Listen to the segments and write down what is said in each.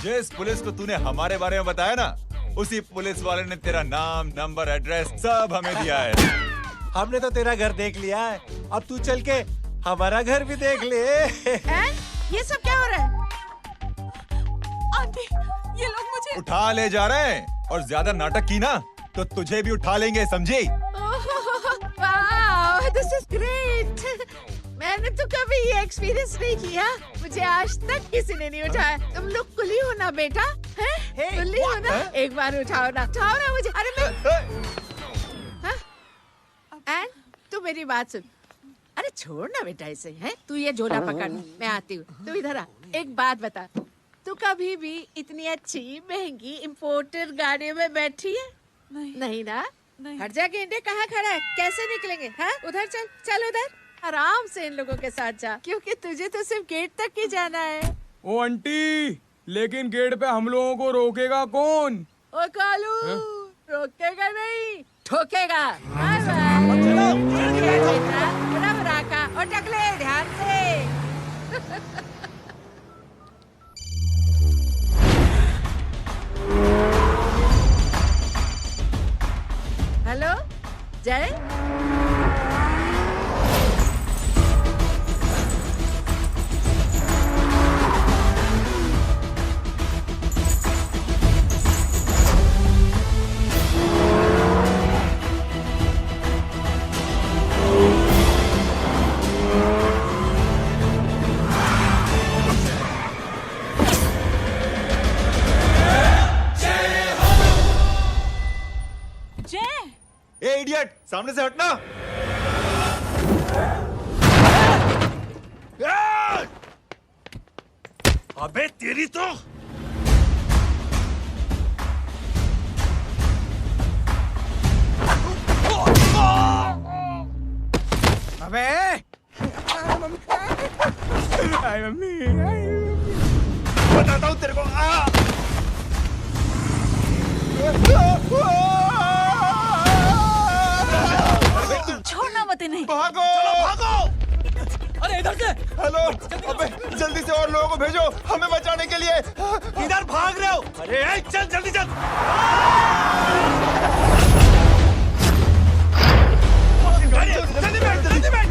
जिस पुलिस को तूने हमारे बारे में बताया ना, उसी पुलिस वाले ने तेरा नाम, नंबर, एड्रेस सब हमें दिया है। हमने तो तेरा घर देख लिया है, अब तू चल के हमारा घर भी देख ले। ये सब क्या हो रहा है? आंटी, ये लोग मुझे उठा ले जा रहे हैं, और ज्यादा नाटक की ना तो तुझे भी उठा लेंगे, समझी? वाह, दिस इज ग्रेट। मैंने तो कभी ये एक्सपीरियंस नहीं किया। मुझे आज तक किसी ने नहीं उठाया। तुम लोग कुली हो ना बेटा? हैं? कुली हो ना? एक बार उठाओ ना मुझे। अरे मैं एंड तू मेरी बात सुन। अरे छोड़ ना बेटा इसे, हैं? तू ये झोला पकड़, मैं आती हूँ। तू इधर आ। एक बात बता, तू कभी भी इतनी अच्छी महंगी इम्पोर्टेड गाड़ी में बैठी है? नहीं ना? हट जा गेंडे, कहाँ खड़ा है? कैसे निकलेंगे? हाँ, उधर चल, चल उधर। आराम से इन लोगों के साथ जा, क्योंकि तुझे तो सिर्फ गेट तक ही जाना है। ओ आंटी, लेकिन गेट पे हम लोगों को रोकेगा कौन? ओ कालू, रोकेगा नहीं, ठोकेगा। Bye bye. बेटा, रब राका और टकले ध्यान से। हेलो जय। ए इडियट, सामने से हटना। अबे तेरी तो अबे आई मम्मी, बताता हूँ तेरे को। छोड़ना मत इन्हें। भागो, भागो। अरे इधर से। हेलो, अबे जल्दी से और लोगों को भेजो हमें बचाने के लिए। किधर भाग रहे हो? अरे चल जल्दी चल। जल्दी बैठ, जल्दी बैठ।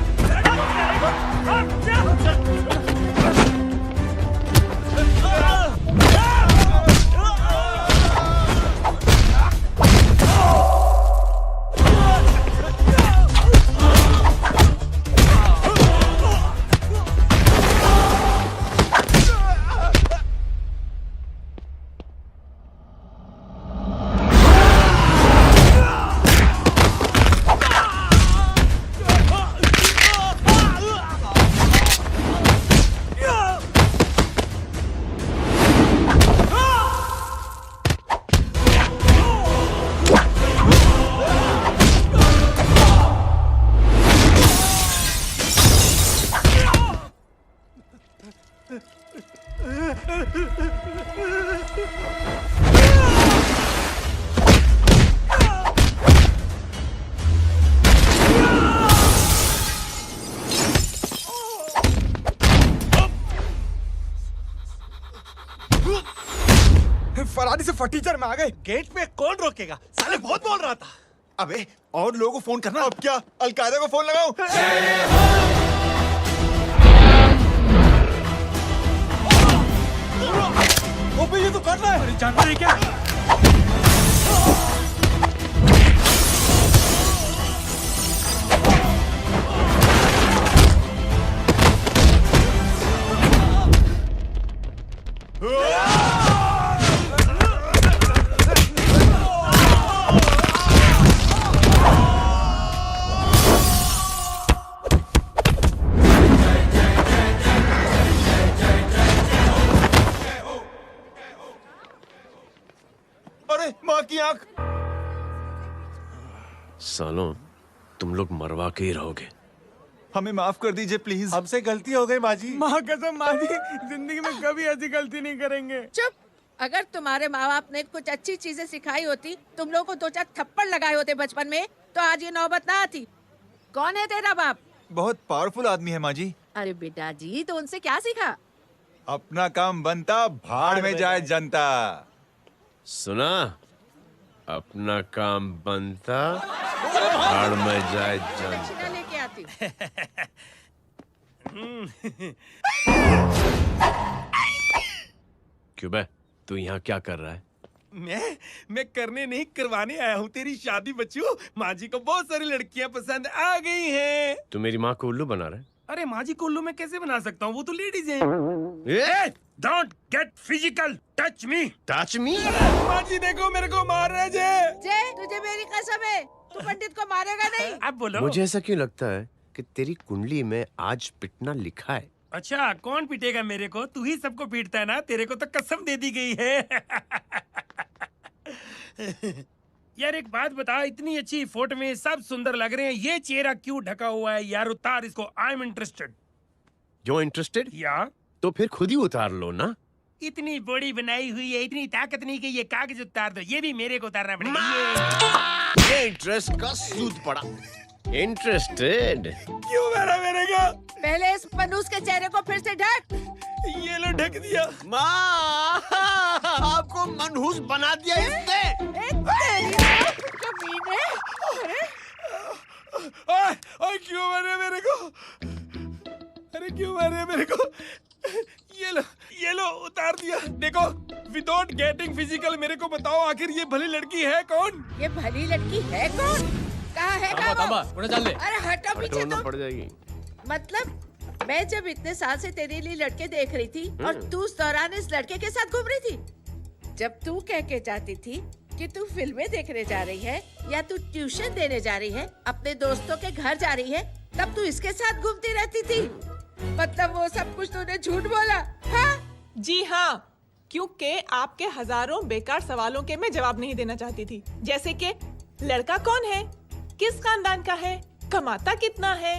फरारी से फटीचर में आ गए। गेट पे कौन रोकेगा? साले बहुत बोल रहा था। अबे और लोगों को फोन करना। अब क्या अलकायदा को फोन लगाऊं? ओपी, ये तो कर रहा है। अरे जानता है क्या? अरे माँ की आंख। सालों, तुम लोग मरवा के ही रहोगे। हमें माफ कर दीजिए प्लीज। हमसे गलती हो गई माँ जी। माँ कसम माँ जी, जिंदगी में कभी ऐसी गलती नहीं करेंगे। चुप। अगर तुम्हारे माँ बाप ने कुछ अच्छी चीजें सिखाई होती, तुम लोगों को 2-4 थप्पड़ लगाए होते बचपन में, तो आज ये नौबत ना आती। कौन है तेरा बाप? बहुत पावरफुल आदमी है माँ जी। अरे बेटा जी, तो उनसे क्या सीखा? अपना काम बनता, भाड़ में जाए जनता। सुना? अपना काम बनता, भाड़ में जाए जनता। दक्षिणा लेके आती हूँ। क्यों बे? तू यहाँ क्या कर रहा है? मैं करने नहीं करवाने आया हूँ तेरी शादी बच्चू। माँ जी को बहुत सारी लड़कियाँ पसंद आ गई हैं। तू मेरी माँ को उल्लू बना रहा है? अरे माँ जी को उल्लू मैं कैसे बना सकता हूँ, वो तो लेडीज हैं। Don't get physical, touch me. Touch me? माँ जी देखो मेरे को मार रहे जे। जय, तुझे मेरी कसम है, तू पंडित को मारेगा नहीं। अब बोलो। मुझे ऐसा क्यों लगता है कि तेरी कुंडली में आज पिटना लिखा है? अच्छा, कौन पीटेगा मेरे को? तू ही सबको पीटता है ना, तेरे को तो कसम दे दी गई है। यार एक बात बता, इतनी अच्छी फोटो में सब सुंदर लग रहे हैं, ये चेहरा क्यों ढका हुआ है? यार उतार इसको, आई एम इंटरेस्टेड। जो इंटरेस्टेड? या तो फिर खुद ही उतार लो ना। इतनी बॉडी बनाई हुई है, इतनी ताकत नहीं कि ये कागज उतार दो, ये भी मेरे को उतारना पड़ेगा। ये इंटरेस्ट का सूद पड़ा। इंटरेस्टेड? क्यों मारा मेरे को? पहले इस मनूस के चेहरे को फिर से ढक। ये लो ढक दिया। माँ, आपको मनहूस बना दिया इसने। कमीने। अरे ओए क्यों मारे मेरे को? अरे क्यों मारे मेरे को? ये लो उतार दिया। देखो, विदाउट गेटिंग फिजिकल मेरे को बताओ आखिर ये भली लड़की है कौन? ये भली लड़की है कौन? कहाँ है वो? अरे हटो पीछे तो। पड़ जाएगी। मतलब मैं जब इतने साल से तेरे लिए लड़के देख रही थी और तू उस दौरान इस लड़के के साथ घूम रही थी। जब तू कह के जाती थी कि तू फिल्में देखने जा रही है या तू ट्यूशन देने जा रही है, अपने दोस्तों के घर जा रही है, तब तू इसके साथ घूमती रहती थी। मतलब वो सब कुछ तूने झूठ बोला? हाँ? जी हाँ, क्योंकि आपके हजारों बेकार सवालों के मैं जवाब नहीं देना चाहती थी। जैसे कि लड़का कौन है, किस खानदान का है, कमाता कितना है,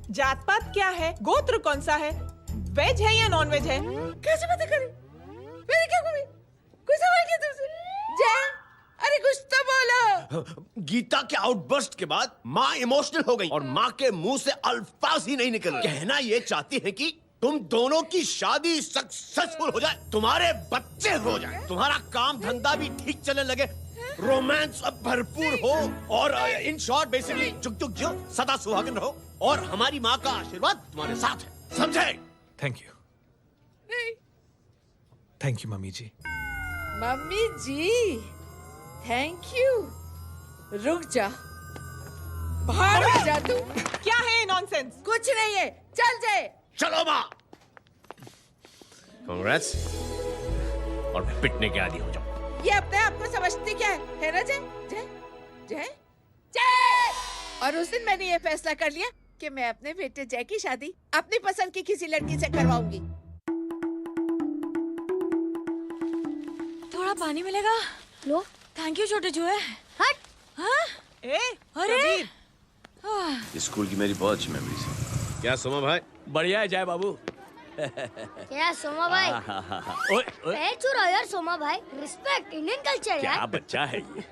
जात पात क्या है, गोत्र कौन सा है, वेज है या नॉन वेज है। कैसे बातें करी? मेरी क्या कमी? कोई सवाल किया तुमसे? जय, अरे कुछ तो बोलो। गीता के आउटबर्स्ट के बाद माँ इमोशनल हो गई और माँ के मुंह से अल्फाज ही नहीं निकल रहे। कहना ये चाहती है कि तुम दोनों की शादी सक्सेसफुल हो जाए, तुम्हारे बच्चे हो जाए, तुम्हारा काम धंधा भी ठीक चलने लगे, रोमांस अब भरपूर हो और इन शॉर्ट बेसिकली जुग जुग जियो, सदा सुहागन रहो और हमारी माँ का आशीर्वाद तुम्हारे साथ है। समझे? Thank you. Thank you mummy ji. Mummy ji, thank you. रुक जा, बाहर आ जा तू। क्या है नॉनसेंस? कुछ नहीं है, चल जाए। चलो माँ। कांग्रेस और पिटने के आदी हो जाओ। ये अपने आप को समझती क्या है ना जय? जय जय जय। और उस दिन मैंने ये फैसला कर लिया कि मैं अपने बेटे जय की शादी अपनी पसंद की किसी लड़की से करवाऊंगी। थोड़ा पानी मिलेगा? लो। थैंक यू छोटे जुए। हट। हाँ? अरे स्कूल की मेरी बहुत अच्छी मेमोरीज है। क्या सोमा भाई? बढ़िया है जय बाबू। क्या सोमा भाई? पैर छू रहा यार सोमा भाई, रिस्पेक्ट इंडियन कल्चर यार। क्या बच्चा है ये?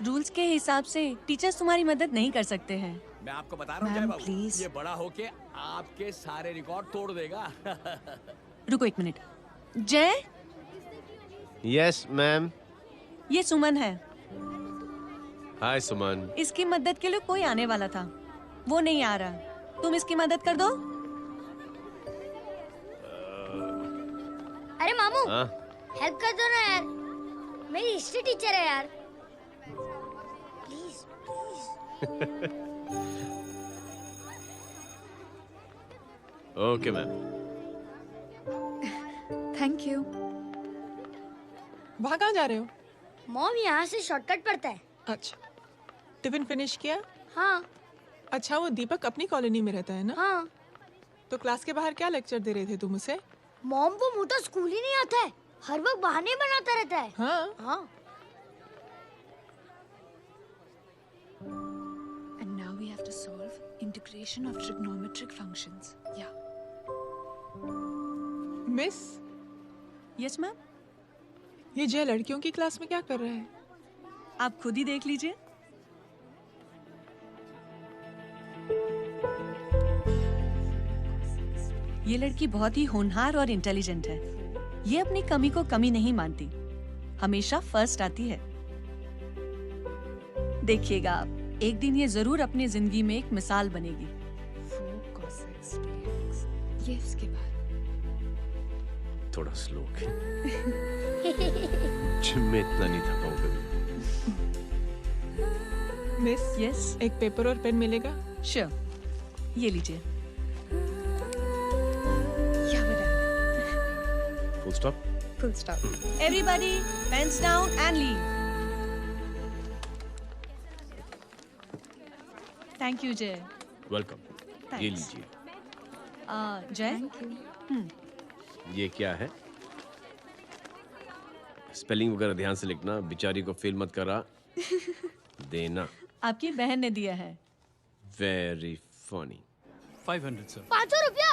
रूल्स के हिसाब से टीचर्स तुम्हारी मदद नहीं कर सकते हैं। मैं आपको बता रहा हूँ जय बाबू, ये बड़ा होके आपके सारे रिकॉर्ड तोड़ देगा। रुको एक मिनट। जय। Yes ma'am. ये सुमन है। हाय सुमन। इसकी मदद के लिए कोई आने वाला था, वो नहीं आ रहा। तुम इसकी मदद कर दो। अरे मामू, हेल्प कर दो ना यार, मेरी हिस्ट्री टीचर है यार। Please please. Okay ma'am. Thank you. वहाँ कहाँ जा रहे हो? मॉम यहाँ से शॉर्टकट पड़ता है। अच्छा, टिफिन फिनिश किया? हाँ। अच्छा, वो दीपक अपनी कॉलोनी में रहता है ना? हाँ। तो क्लास के बाहर क्या लेक्चर दे रहे थे तुम उसे? मॉम को मुंह तो स्कूल ही नहीं आता है, हर वक्त बहाने बनाता रहता है। हाँ। हाँ। And now we have to solve integration of trigonometric functions. Yeah. Miss. Yes ma'am. ये जय लड़कियों की क्लास में क्या कर रहा है? आप खुद ही देख लीजिए। ये लड़की बहुत ही होनहार और इंटेलिजेंट है। ये अपनी कमी को कमी नहीं मानती, हमेशा फर्स्ट आती है। देखिएगा आप, एक दिन ये जरूर अपनी जिंदगी में एक मिसाल बनेगी। ये उसके बाद थोड़ा स्लो जिम में इतना नहीं थका हूं कभी। मिस, यस, एक पेपर और पेन मिलेगा? श्योर, ये लीजिए। Full stop. Full stop. Everybody pens down and leave. Thank you Jay. Welcome. ये लीजिए। जय, ये क्या है? स्पेलिंग वगैरह ध्यान से लिखना, बेचारी को फेल मत करा देना। आपकी बहन ने दिया है। Very funny. 500 सर। 500 रुपया?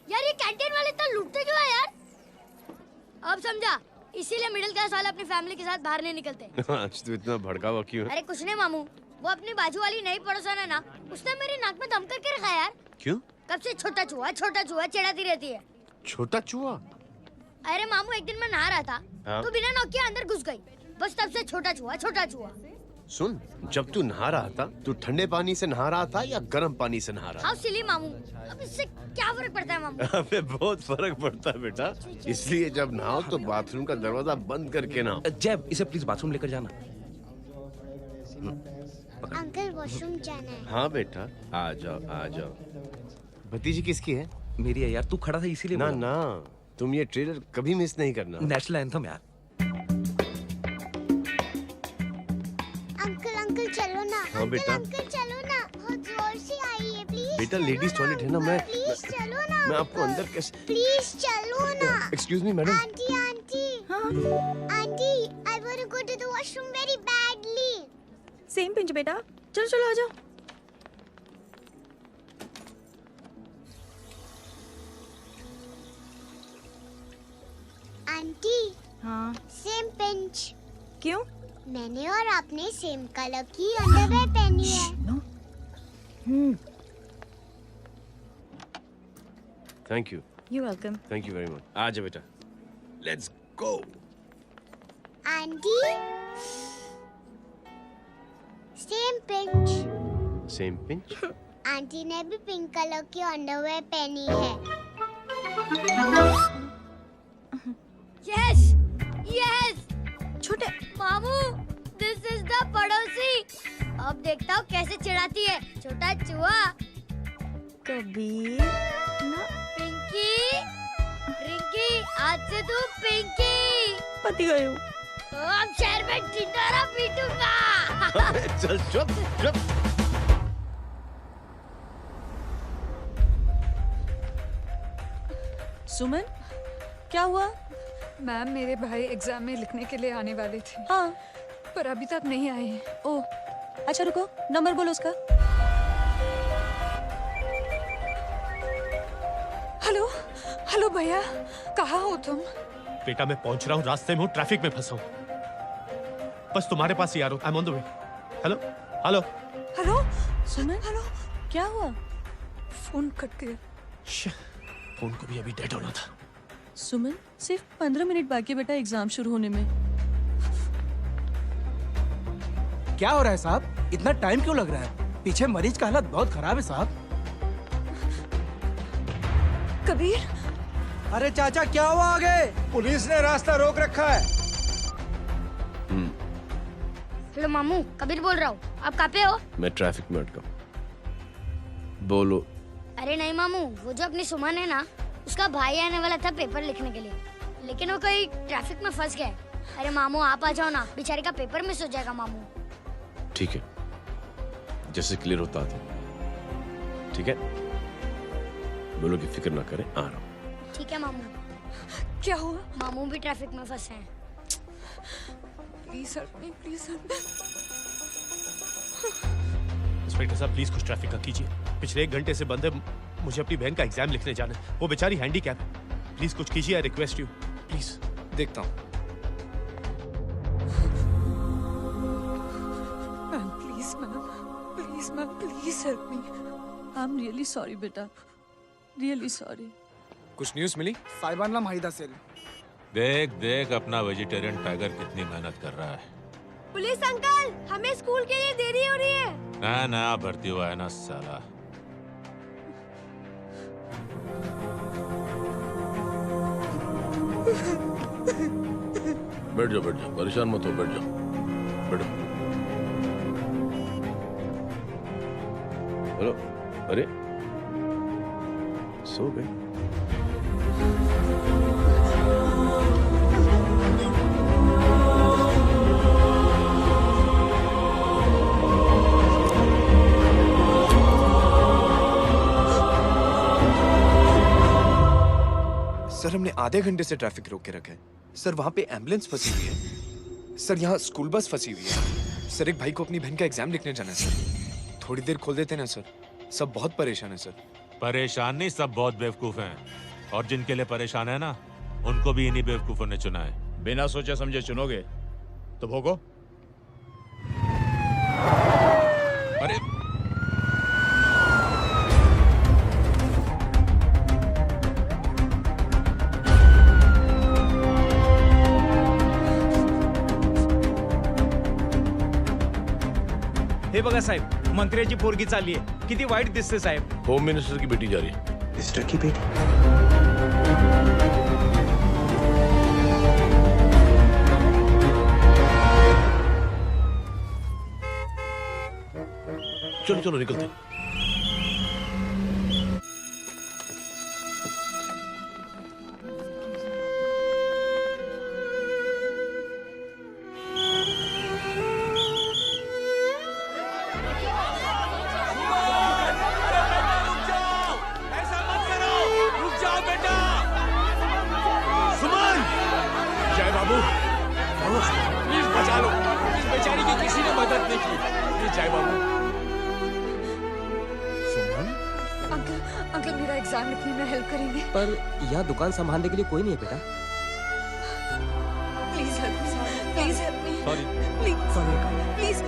यार ये कैंटीन वाले इतना लूटते क्यों है यार? अब समझा, इसीलिए मिडिल क्लास वाले अपनी फैमिली के साथ बाहर नहीं निकलते। आज तो इतना भड़का हुआ क्यों है? अरे कुछ नहीं मामू, वो अपनी बाजू वाली नई पड़ोसन है ना, उसने मेरी नाक में दम करके रखा यार। क्यों? कब से छोटा चूहा चिढ़ाती रहती है। छोटा चूहा? अरे मामू, एक दिन मैं नहा रहा था, हाँ? तो बिना नॉक के अंदर घुस गई। बस तब से छोटा चूहा। सुन, जब तू नहा रहा था, तू ठंडे पानी से नहा रहा था या गर्म पानी से नहा रहा हाउ सिली मामू, अब इससे क्या फर्क पड़ता है मामू? था? अबे बहुत फर्क पड़ता है बेटा, इसलिए जब नहाओ तो बाथरूम का दरवाजा बंद करके नहाओ। जय, इसे प्लीज बाथरूम लेकर जाना। अंकल वॉशरूम जाना है। हाँ बेटा, आ जाओ आ जाओ। भतीजी किसकी है? मेरी है यार, तू खड़ा था इसीलिए ना बोला। ना, तुम ये ट्रेलर कभी मिस नहीं करना। नेशनल एंथम यार। अंकल चलो ना। हाँ बेटा। अंकल चलो ना, बहुत जोर से आई है, प्लीज। बेटा लेडीज टॉयलेट है ना, प्लीज चलो ना। मैं आपको अंदर कैसे? प्लीज चलो ना। Excuse me madam. Aunty I want to go to the washroom very badly. Same pinch बेटा, चलो आ जाओ। आंटी। हाँ। Same pinch. क्यों? मैंने और आपने सेम कलर की अंडरवेयर पहनी है। Thank you. You welcome. Thank you very much. आ जा बेटा, let's go. Aunty. Same pinch. Same pinch. Aunty ने भी पिंक कलर की अंडरवेयर पहनी है। Yes yes. छोटे मामू, दिस इज द पड़ोसी। अब देखता हूँ कैसे चिढ़ाती है छोटा चूहा। कबीर ना। पिंकी, रिंकी, आज से तू पिंकी। पति गई हूँ। अब शहर में टिंडोरा पीटूंगा। चल चुप चुप। सुमन, क्या हुआ? मैम, मेरे भाई एग्जाम में लिखने के लिए आने वाले थे। हाँ, पर अभी तक नहीं आए हैं। ओह, अच्छा रुको, नंबर बोलो उसका। हेलो भैया, कहाँ हो तुम? बेटा मैं पहुंच रहा हूँ, रास्ते में हूँ, ट्रैफिक में फंसा हूँ। बस तुम्हारे पास ही आ रहा हूँ। I am on the way. Hello hello hello Suman, hello. क्या हुआ? फोन कट गया। फोन को भी अभी डेड होना था। सुमन, सिर्फ 15 मिनट बाकी बेटा एग्जाम शुरू होने में। क्या हो रहा है साहब? इतना टाइम क्यों लग रहा है? पीछे मरीज का हालत बहुत खराब है साहब। कबीर। अरे चाचा क्या हुआ आगे? पुलिस ने रास्ता रोक रखा है। हेलो मामू, कबीर बोल रहा हूँ। आप कहाँ पे हो? मैं ट्रैफिक में अटका। बोलो। अरे नहीं मामू, वो जो अपनी सुमन है ना, उसका भाई आने वाला था पेपर लिखने के लिए, लेकिन वो कहीं ट्रैफिक में फंस गया। अरे मामू आप आ जाओ ना, बेचारे का पेपर मिस हो जाएगा मामू। ठीक है, जैसे क्लियर होता था। ठीक है, बोलो कि फिक्र ना करें, आ रहा हूँ। ठीक है मामू। क्या हुआ? मामू भी ट्रैफिक में फंसे हैं। Please help me, please help me. Inspector साहब प्लीज कुछ ट्रैफिक का कीजिए। पिछले 1 घंटे से बंद है, मुझे अपनी बहन का एग्जाम लिखने जाना है। वो बेचारी हैंडीकैप है। प्लीज कुछ कीजिए, आई रिक्वेस्ट यू प्लीज। देखता हूँ। Ma'am please ma'am, please help me. I am really sorry बेटा, रियली सॉरी। कुछ न्यूज़ मिली? साहिबानला माहिदा सेल। देख देख अपना वेजिटेरियन टाइगर कितनी मेहनत कर रहा है। पुलिस अंकल, हमें स्कूल के लिए देरी हो रही है। नया नया भर्ती हुआ है ना साला। बैठ जाओ, परेशान मत हो, बैठ जाओ, बैठो। हेलो, अरे सो गए? सर हमने आधे घंटे से ट्रैफिक रोक के रखा है। सर वहाँ पे एम्बुलेंस फंसी हुई है। सर यहाँ स्कूल बस फंसी हुई है। सर एक भाई को अपनी बहन का एग्जाम लिखने जाना है सर। थोड़ी देर खोल देते ना सर। सब बहुत परेशान है सर। परेशान नहीं, सब बहुत बेवकूफ हैं। और जिनके लिए परेशान है ना, उनको भी इन्हीं बेवकूफों ने चुना है। बिना सोचे समझे चुनोगे तो भोगो। अरे हे बघा साहेब, मंत्र्याची पोरगी चालली आहे. किती वाईट दिसते साहेब. होम मिनिस्टर की बेटी जा रही है। मिनिस्टर की बेटी? चलो चलो निकलते हैं। अंकल मेरा एग्जाम लिखने में हेल्प करेंगे? पर यहाँ दुकान संभालने के लिए कोई नहीं है बेटा। Please help me, please help me. Sorry. Please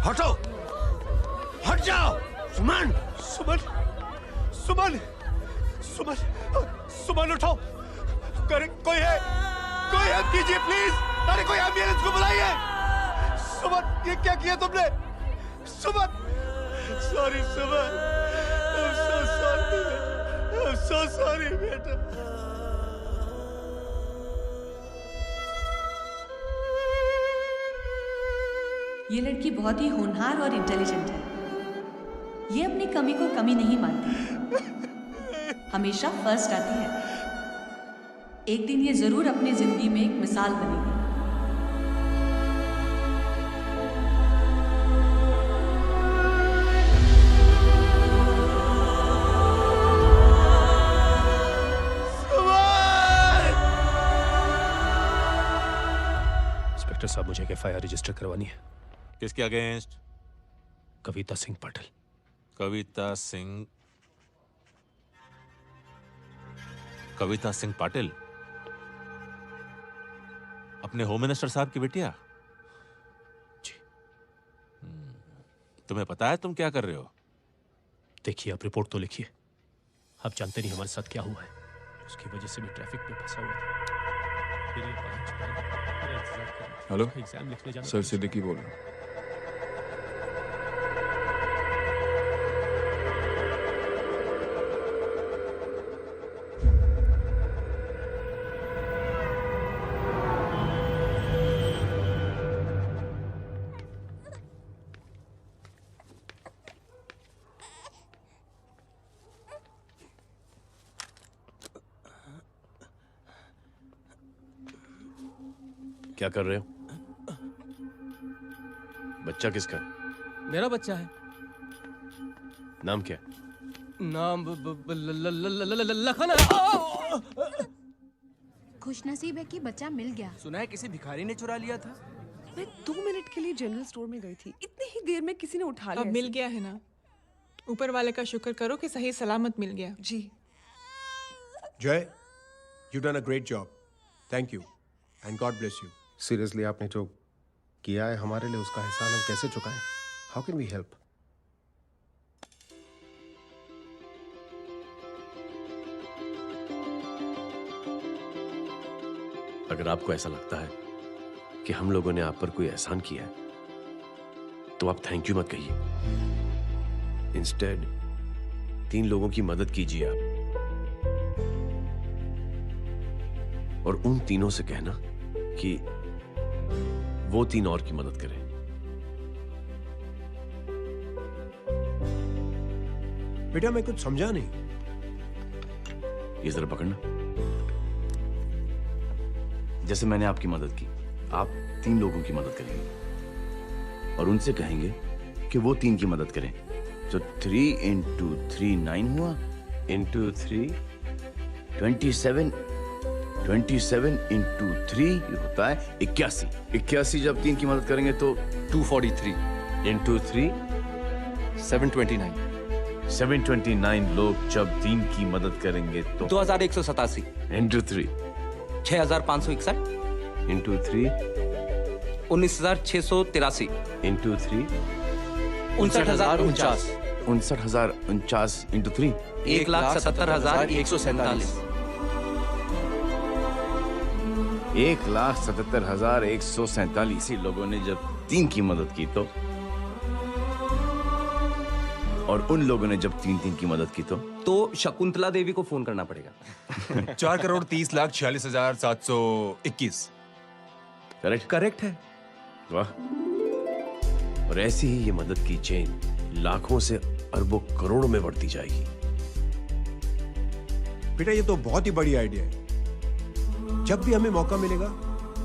हटो, हट जाओ। सुमन, सुमन, सुमन, सुमन, सुमन उठो। करे कोई है, कोई हेल्प कीजिए प्लीज। अरे कोई एम्बुलेंस को बुलाइए। सुमन, ये क्या किया तुमने? Suman, sorry Suman, I'm so sorry, I'm so sorry बेटा। ये लड़की बहुत ही होनहार और इंटेलिजेंट है। ये अपनी कमी को कमी नहीं मानती, हमेशा फर्स्ट आती है। एक दिन ये जरूर अपनी जिंदगी में एक मिसाल बनेगी। इंस्पेक्टर साहब, मुझे एफआईआर रजिस्टर करवानी है। किसके अगेंस्ट? कविता सिंह पाटिल। कविता सिंह? कविता सिंह पाटिल अपने होम मिनिस्टर साहब की बेटिया? जी। तुम्हें पता है तुम क्या कर रहे हो? देखिए, आप रिपोर्ट तो लिखिए। आप जानते नहीं हमारे साथ क्या हुआ है। उसकी वजह से भी ट्रैफिक में फंसा हुआ था। फिर ये 5 मेरा इंतजार करना। हेलो, एग्जाम लिखने जाना। सर सिद्दीकी बोल रहा हूँ। क्या कर रहे हो? बच्चा किसका है? मेरा बच्चा है। नाम क्या? नाम लखन है। खुशनसीब है कि बच्चा मिल गया। सुना है किसी भिखारी ने चुरा लिया था। मैं 2 मिनट के लिए जनरल स्टोर में गई थी, इतनी ही देर में किसी ने उठा लिया। अब मिल गया है ना, ऊपर वाले का शुक्र करो कि सही सलामत मिल गया। जी जय, you done a great job, thank you and God bless you. Seriously आपने जो किया है हमारे लिए, उसका एहसान हम कैसे चुकाएं? How can we help? अगर आपको ऐसा लगता है कि हम लोगों ने आप पर कोई एहसान किया है, तो आप थैंक यू मत कहिए। इंस्टेड 3 लोगों की मदद कीजिए आप, और उन तीनों से कहना कि वो 3 और की मदद करें। बेटा मैं कुछ समझा नहीं। ये जरा पकड़ना। जैसे मैंने आपकी मदद की, आप 3 लोगों की मदद करेंगे और उनसे कहेंगे कि वो 3 की मदद करें। तो 3 into 3 9 हुआ, into 3 27, 27 into 3 होता है 81। 81 जब 3 की मदद करेंगे तो 243 into 3 729। 729 लोग जब 3 की मदद करेंगे तो 2187 into 3 6561 into 3 19683 into 3 59049 59049 into 3 1,77,147 1,77,147 लोगों ने जब 3 की मदद की तो, और उन लोगों ने जब 3 की मदद की तो शकुंतला देवी को फोन करना पड़ेगा। 4,30,46,721। करेक्ट? करेक्ट है। वाह। और ऐसी ही ये मदद की चेन लाखों से अरबों करोड़ों में बढ़ती जाएगी। बेटा ये तो बहुत ही बड़ी आइडिया है। जब भी हमें मौका मिलेगा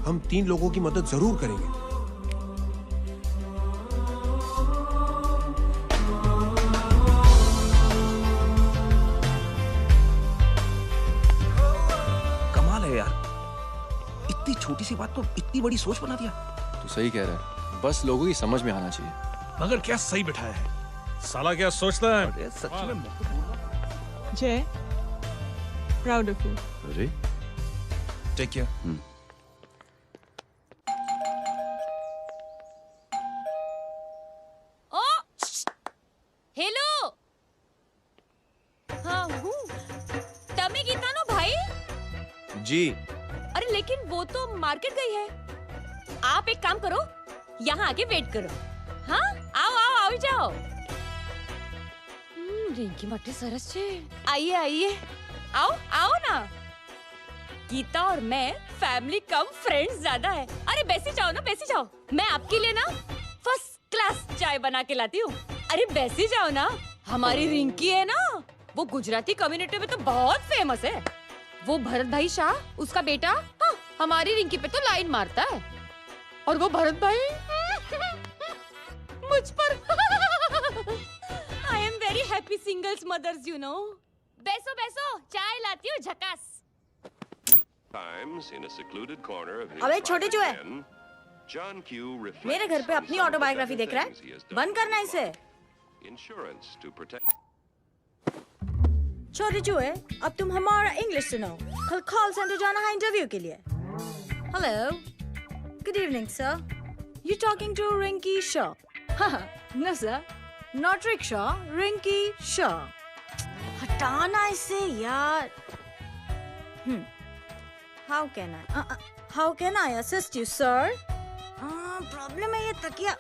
हम 3 लोगों की मदद जरूर करेंगे। कमाल है यार, इतनी छोटी सी बात को इतनी बड़ी सोच बना दिया। तू सही कह रहा है, बस लोगों की समझ में आना चाहिए। मगर क्या सही बिठाया है, साला क्या सोचता है। सच में जय, प्राउड ऑफ यू। अरे टेक केयर। ओ हेलो, हाँ हूँ। तमे गीता नो भाई जी। अरे लेकिन वो तो मार्केट गई है। आप एक काम करो, यहाँ आके वेट करो। हाँ आओ आओ आओ जाओ। रिंकी मट्टी सरस छे। आइए आइए, आओ आओ ना। गीता और मैं फैमिली कम फ्रेंड्स ज्यादा है। अरे बैसी जाओ ना, बैसी जाओ। मैं आपके लिए ना फर्स्ट क्लास चाय बना के लाती हूँ। अरे बैसी जाओ ना। हमारी रिंकी है ना, वो गुजराती कम्युनिटी में तो बहुत फेमस है। वो भरत भाई शाह, उसका बेटा, हाँ, हमारी रिंकी पे तो लाइन मारता है। और वो भरत भाई मुझ पर। I am very happy singles mothers you know. बैसो बैसो, चाय लाती हूँ झकास। अबे छोटे चूहे, मेरे घर पे अपनी ऑटोबायोग्राफी देख रहा है? बंद करना इसे। छोटे चूहे, अब तुम हमारा इंग्लिश सुनो। कल कॉल सेंटर जाना है इंटरव्यू के लिए। Hello, good evening sir. You talking to Rinki Shaw? No sir, not rickshaw, Rinki Shaw. हटाना इसे यार। How can I assist you, sir? Problem है ये तकिया,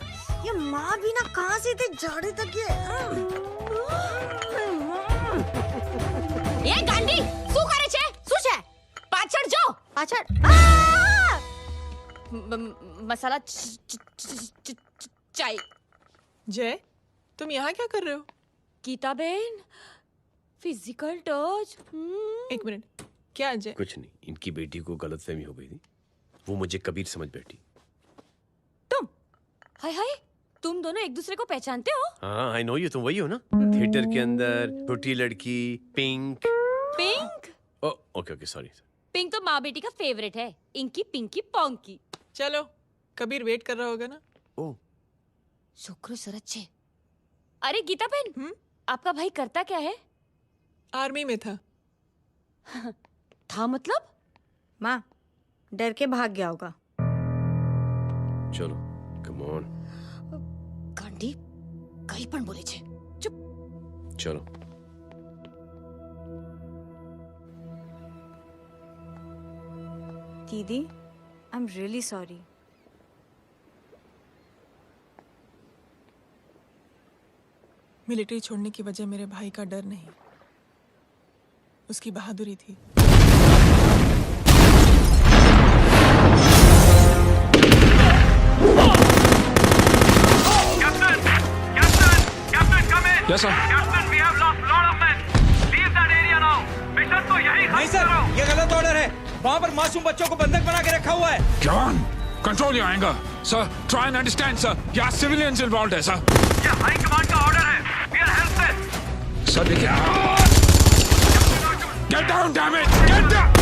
ये माँ भी ना कहाँ से इतने झाड़े तकिए। ये गांडी, શું કરે છે? શું છે? પાછળ જો, પાછળ। मसाला चाय। जय, तुम यहाँ क्या कर रहे हो? गीता बहन, फिजिकल टच। एक मिनट, क्या जय? कुछ नहीं, इनकी बेटी को गलतफहमी हो गई थी वो मुझे कबीर समझ बैठी। तुम हाय हाय, तुम दोनों एक दूसरे को पहचानते हो? हाँ आई नो यू, तुम वही हो ना थिएटर के अंदर छोटी लड़की pink. Pink? Okay okay sorry. Pink तो माँ बेटी का फेवरेट है, इंकी पिंकी पोंकी। चलो कबीर वेट कर रहा होगा ना। ओ शुक्र सरच्चे। अरे गीता बहन, आपका भाई करता क्या है? आर्मी में था। था मतलब? माँ डर के भाग गया होगा। चलो कम ऑन। गांडी कहीं पण बोले छे। चुप। चलो दीदी I am really sorry. Military छोड़ने की वजह मेरे भाई का डर नहीं, उसकी बहादुरी थी। Yes, sir. Captain, we have lost lot of men. Leave that area now. Mission तो यही खत्म करो। ये गलत ऑर्डर है। वहाँ पर मासूम बच्चों को बंधक बना के रखा हुआ है। जवान, control your anger. Sir, try and understand, sir. यहाँ civilians involved है, sir. ये हाई कमांड का ऑर्डर है। We are helpless. Sir, देखिए। Get down, damn it! Get down!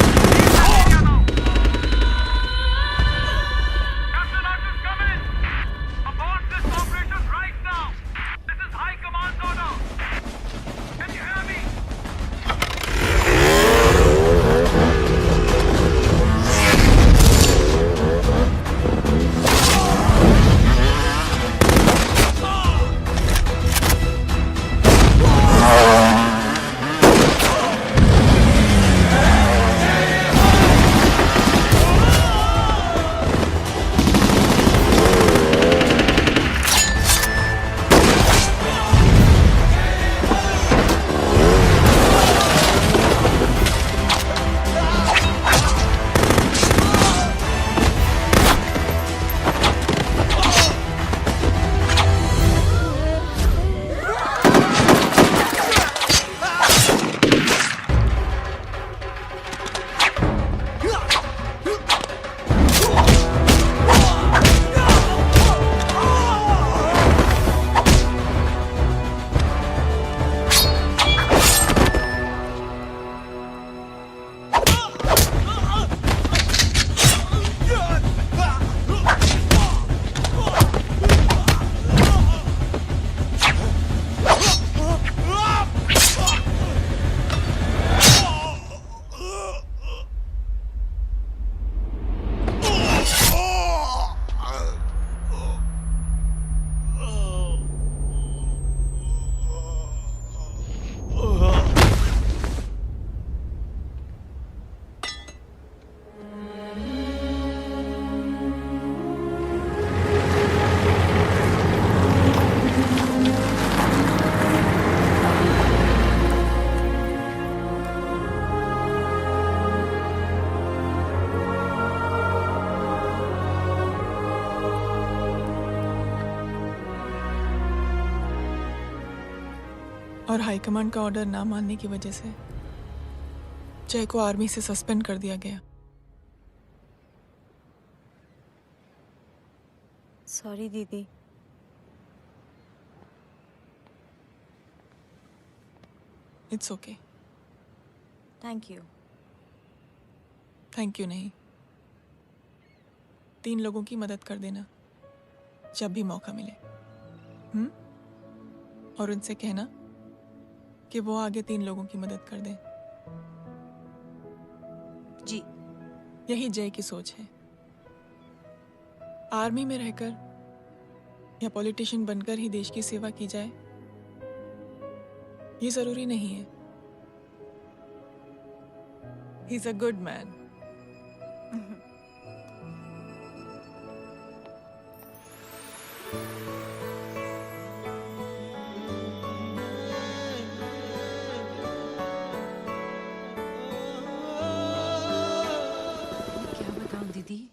और हाईकमांड का ऑर्डर ना मानने की वजह से जय को आर्मी से सस्पेंड कर दिया गया। सॉरी दीदी। It's okay. Thank you. Thank you नहीं, 3 लोगों की मदद कर देना जब भी मौका मिले। और उनसे कहना कि वो आगे 3 लोगों की मदद कर दें। जी। यही जय की सोच है। आर्मी में रहकर या पॉलिटिशियन बनकर ही देश की सेवा की जाए, ये जरूरी नहीं है। He is a good man. दीदी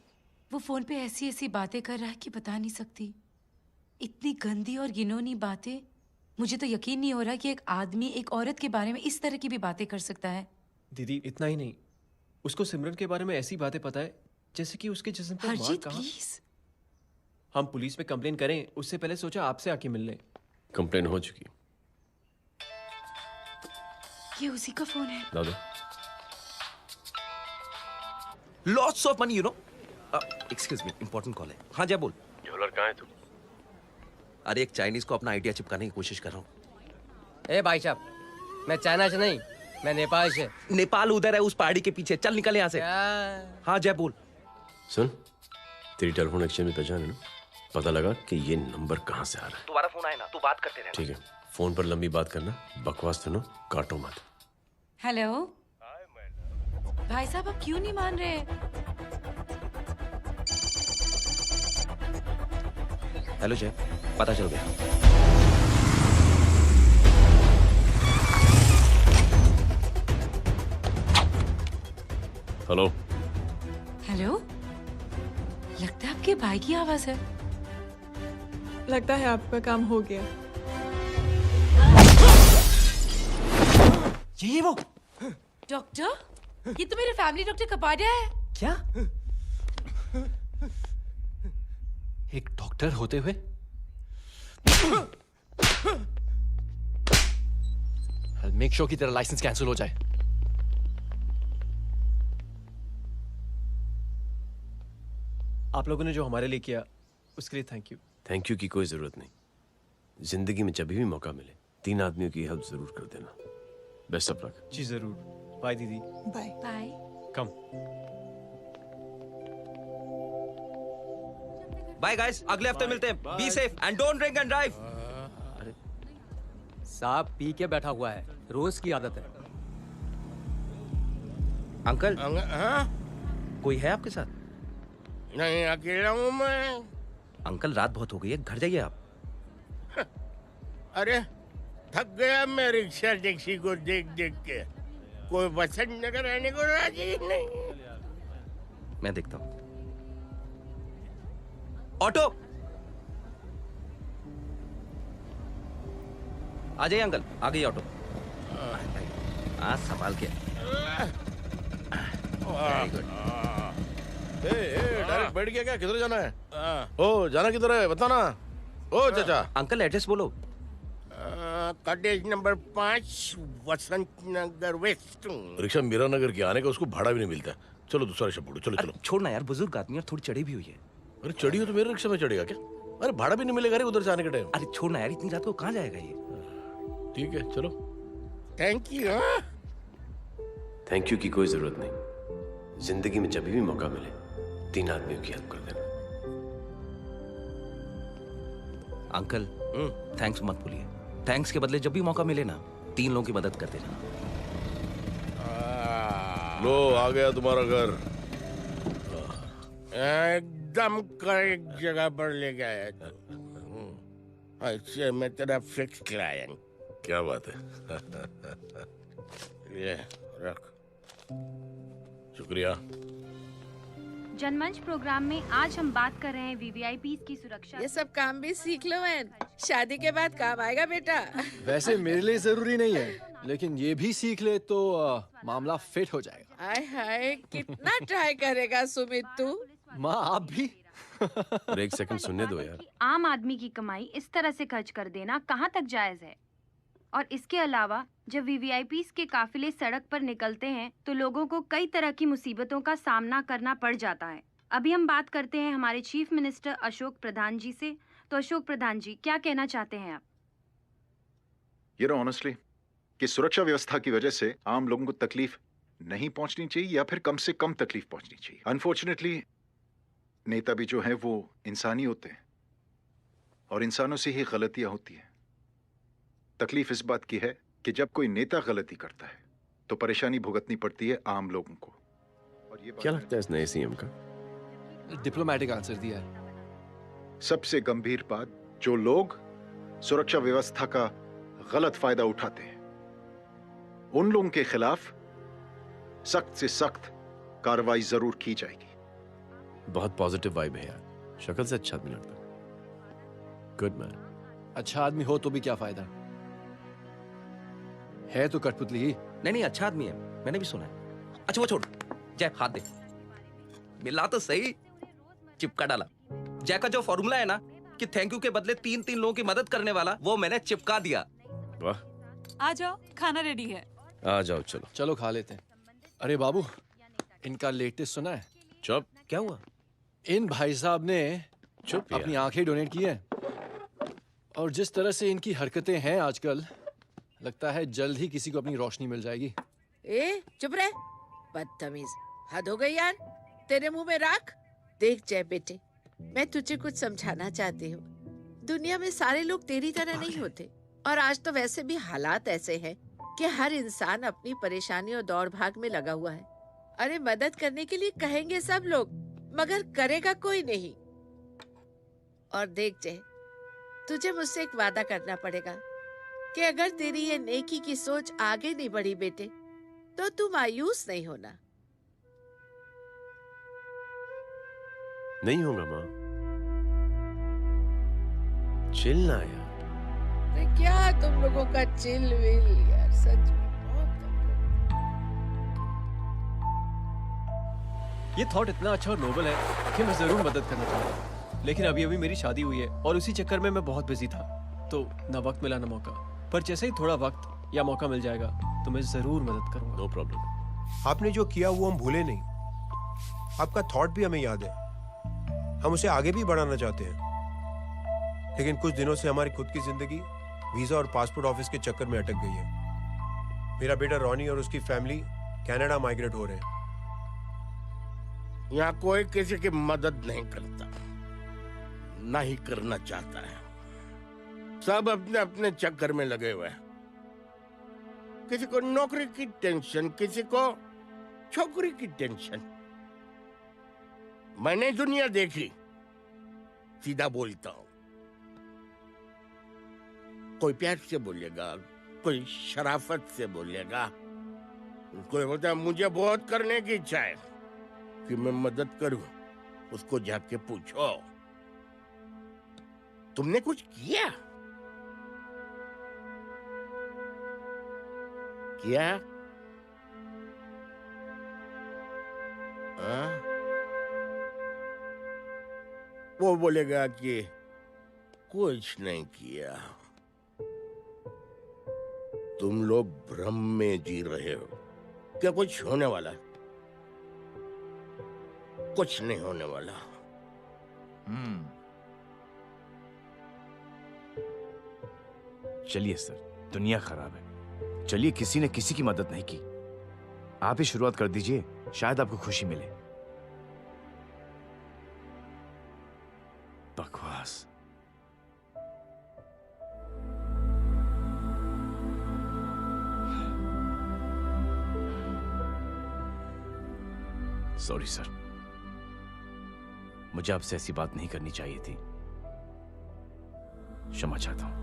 वो फोन पे ऐसी ऐसी बातें कर रहा है कि बता नहीं सकती। इतनी गंदी और घिनौनी बातें। मुझे तो यकीन नहीं हो रहा कि एक आदमी एक औरत के बारे में इस तरह की भी बातें कर सकता है। दीदी इतना ही नहीं, उसको सिमरन के बारे में ऐसी बातें पता है जैसे कि उसके जिस्म पे मार हरजीत कहाँ? प्लीज। हम पुलिस में कंप्लेन करें उससे पहले सोचा आपसे आके मिल लें। कंप्लेन हो चुकी। ये उसी का फोन है। दादा lots of money you know. Excuse me, important call है। हाँ जय बोल। ज्वेलर कहाँ है तू? अरे एक चाइनीज को अपना आइडिया चिपकाने की कोशिश कर रहा हूँ। ए भाई साहब, मैं चाइना से नहीं, मैं नेपाल से। नेपाल उधर है उस पहाड़ी के पीछे, चल निकल यहाँ से। हाँ जय बोल। सुन, तेरी टेलीफोन एक्सचेंज में पहचान है ना? पता लगा कि ये नंबर कहाँ से आ रहा है। दोबारा फोन आए ना तू बात करते रहना। ठीक है, फोन पर लंबी बात करना, बकवास सुनो, काटो मत। हेलो भाई साहब, आप क्यों नहीं मान रहे? हेलो जय, पता चल गया। हेलो हेलो, लगता है आपके भाई की आवाज है। लगता है आपका काम हो गया। ये वो डॉक्टर, ये तो मेरे फैमिली डॉक्टर कपाडिया है। क्या? एक डॉक्टर होते हुए? मेक श्योर कि तेरा लाइसेंस कैंसिल हो जाए। आप लोगों ने जो हमारे लिए किया उसके लिए थैंक यू। थैंक यू की कोई जरूरत नहीं। जिंदगी में जब भी मौका मिले 3 आदमियों की हेल्प जरूर कर देना। Best of luck. जी जरूर। बाय दीदी। Bye bye. Come. Bye guys, अगले हफ्ते मिलते हैं। Be safe and don't drink and drive. अरे साहब पी के बैठा हुआ है, रोज की आदत है। अंकल हाँ? कोई है आपके साथ? नहीं, अकेला हूँ मैं। अंकल रात बहुत हो गई है, घर जाइए आप। अरे थक गया मैं रिक्शा टैक्सी को देख देख के। कोई वसंत नगर आने को राजी नहीं। मैं देखता हूँ। ऑटो आ जाइए अंकल, आ गई ऑटो। हाँ संभाल के। Very good. डायरेक्ट बैठ गया क्या? किधर जाना है? ओ जाना किधर है बता ना। ओ चाचा। अंकल एड्रेस बोलो। कॉटेज नंबर 5 वसंत नगर वेस्ट। रिक्शा मीरा नगर के आने का उसको भाड़ा भी नहीं मिलता। चलो दूसरा रिक्शा पकड़ो। चलो चलो। छोड़ना यार, बुजुर्ग आदमी और थोड़ी चढ़ी भी हुई है। अरे चढ़ी हो तो मेरे रिक्शा में चढ़ेगा क्या? अरे भाड़ा भी नहीं मिलेगा रे उधर से आने के टाइम। अरे छोड़ना यार, इतनी रात को कहाँ जाएगा ये? ठीक है चलो। Thank you. थैंक यू की कोई जरूरत नहीं। जिंदगी में जब भी मौका मिले 3 आदमियों की हेल्प कर देना। अंकल थैंक्स मत भूलिए। थैंक्स के बदले जब भी मौका मिले ना 3 लोगों की मदद कर देना। लो आ गया तुम्हारा घर। एकदम करेक्ट जगह पर ले गया। अच्छा मैं तेरा फिक्स क्लाइंट। क्या बात है। ये रख। शुक्रिया। जनमंच प्रोग्राम में आज हम बात कर रहे हैं वीवीआईपीज़ की सुरक्षा। ये सब काम भी सीख लो मैन, शादी के बाद काम आएगा बेटा। वैसे मेरे लिए जरूरी नहीं है, लेकिन ये भी सीख ले तो मामला फिट हो जाएगा। हाय हाय कितना ट्राई करेगा सुमित तू। माँ आप भी। अरे एक सेकंड सुनने दो यार। आम आदमी की कमाई इस तरह से खर्च कर देना कहाँ तक जायज है? और इसके अलावा जब वीवीआईपीज़ के काफिले सड़क पर निकलते हैं तो लोगों को कई तरह की मुसीबतों का सामना करना पड़ जाता है। अभी हम बात करते हैं हमारे चीफ मिनिस्टर अशोक प्रधान जी से। तो अशोक प्रधान जी, क्या कहना चाहते हैं आप? ये नो ऑनेस्टली कि सुरक्षा व्यवस्था की वजह से आम लोगों को तकलीफ नहीं पहुंचनी चाहिए या फिर कम से कम तकलीफ पहुंचनी चाहिए। अनफॉर्चुनेटली नेता भी जो है वो इंसानी होते हैं और इंसानों से ही गलतियां होती हैं। तकलीफ इस बात की है कि जब कोई नेता गलती करता है तो परेशानी भुगतनी पड़ती है आम लोगों को। और ये क्या लगता है इस नए सीएम का? डिप्लोमेटिक आंसर दिया है। सबसे गंभीर बात, जो लोग सुरक्षा व्यवस्था का गलत फायदा उठाते हैं उन लोगों के खिलाफ सख्त से सख्त कार्रवाई जरूर की जाएगी। बहुत पॉजिटिव वाइब है यार। शक्ल से अच्छा आदमी लगता है। Good man. अच्छा आदमी हो तो भी क्या फायदा है तो कठपुतली ही। नहीं अच्छा आदमी है, मैंने भी सुना है। अच्छा वो छोड़, जय हाथ दे। मिला तो सही, चिपका डाला। जय का जो फॉर्मूला है ना कि थैंक यू के बदले 3 लोगों की मदद करने वाला, वो मैंने चिपका दिया। वाह, आ जाओ, खाना रेडी है। आ जाओ, चलो चलो खा लेते हैं। अरे बाबू, इनका लेटेस्ट सुना है? चुप। क्या हुआ? इन भाई साहब ने चुप अपनी आंखें डोनेट की हैं, और जिस तरह से इनकी हरकतें हैं आजकल, लगता है जल्द ही किसी को अपनी रोशनी मिल जाएगी। ए चुप रहे, बदतमीज, हद हो गई यार। तेरे मुंह में राख। देख जय बेटे, मैं तुझे कुछ समझाना चाहती हूँ। दुनिया में सारे लोग तेरी तरह नहीं होते, और आज तो वैसे भी हालात ऐसे हैं कि हर इंसान अपनी परेशानी और दौड़ भाग में लगा हुआ है। अरे मदद करने के लिए कहेंगे सब लोग, मगर करेगा कोई नहीं। और देख जय, तुझे मुझसे एक वादा करना पड़ेगा कि अगर तेरी ये नेकी की सोच आगे नहीं बढ़ी बेटे, तो तू मायूस नहीं होना। नहीं होगा माँ, चिल ना यार। अरे क्या तुम लोगों का चिल विल यार, सच में ये थॉट इतना अच्छा और नोबल है कि मैं जरूर मदद करना चाहूंगा, लेकिन अभी अभी मेरी शादी हुई है और उसी चक्कर में मैं बहुत बिजी था, तो ना वक्त मिला ना मौका। पर जैसे ही थोड़ा वक्त या मौका मिल जाएगा तो मैं जरूर मदद करूंगा। No problem. आपने जो किया वो हम भूले नहीं, आपका थॉट भी हमें याद है, हम उसे आगे भी बढ़ाना चाहते हैं। लेकिन कुछ दिनों से हमारी खुद की जिंदगी वीजा और पासपोर्ट ऑफिस के चक्कर में अटक गई है। मेरा बेटा रॉनी और उसकी फैमिली कनाडा माइग्रेट हो रहे हैं। यहाँ कोई किसी की मदद नहीं करता, ना ही करना चाहता है। सब अपने अपने चक्कर में लगे हुए हैं। किसी को नौकरी की टेंशन, किसी को छोकरी की टेंशन। मैंने दुनिया देखी, सीधा बोलता हूं। कोई प्यार से बोलेगा, कोई शराफत से बोलेगा, कोई बोलता है मुझे बहुत करने की इच्छा है कि मैं मदद करूं। उसको जाके पूछो, तुमने कुछ किया? क्या? वो बोलेगा कि कुछ नहीं किया। तुम लोग भ्रम में जी रहे हो। क्या कुछ होने वाला? कुछ नहीं होने वाला। चलिए सर, दुनिया खराब है, चलिए किसी ने किसी की मदद नहीं की, आप ही शुरुआत कर दीजिए, शायद आपको खुशी मिले। बकवास। सॉरी सर, मुझे आपसे ऐसी बात नहीं करनी चाहिए थी, क्षमा चाहता हूं।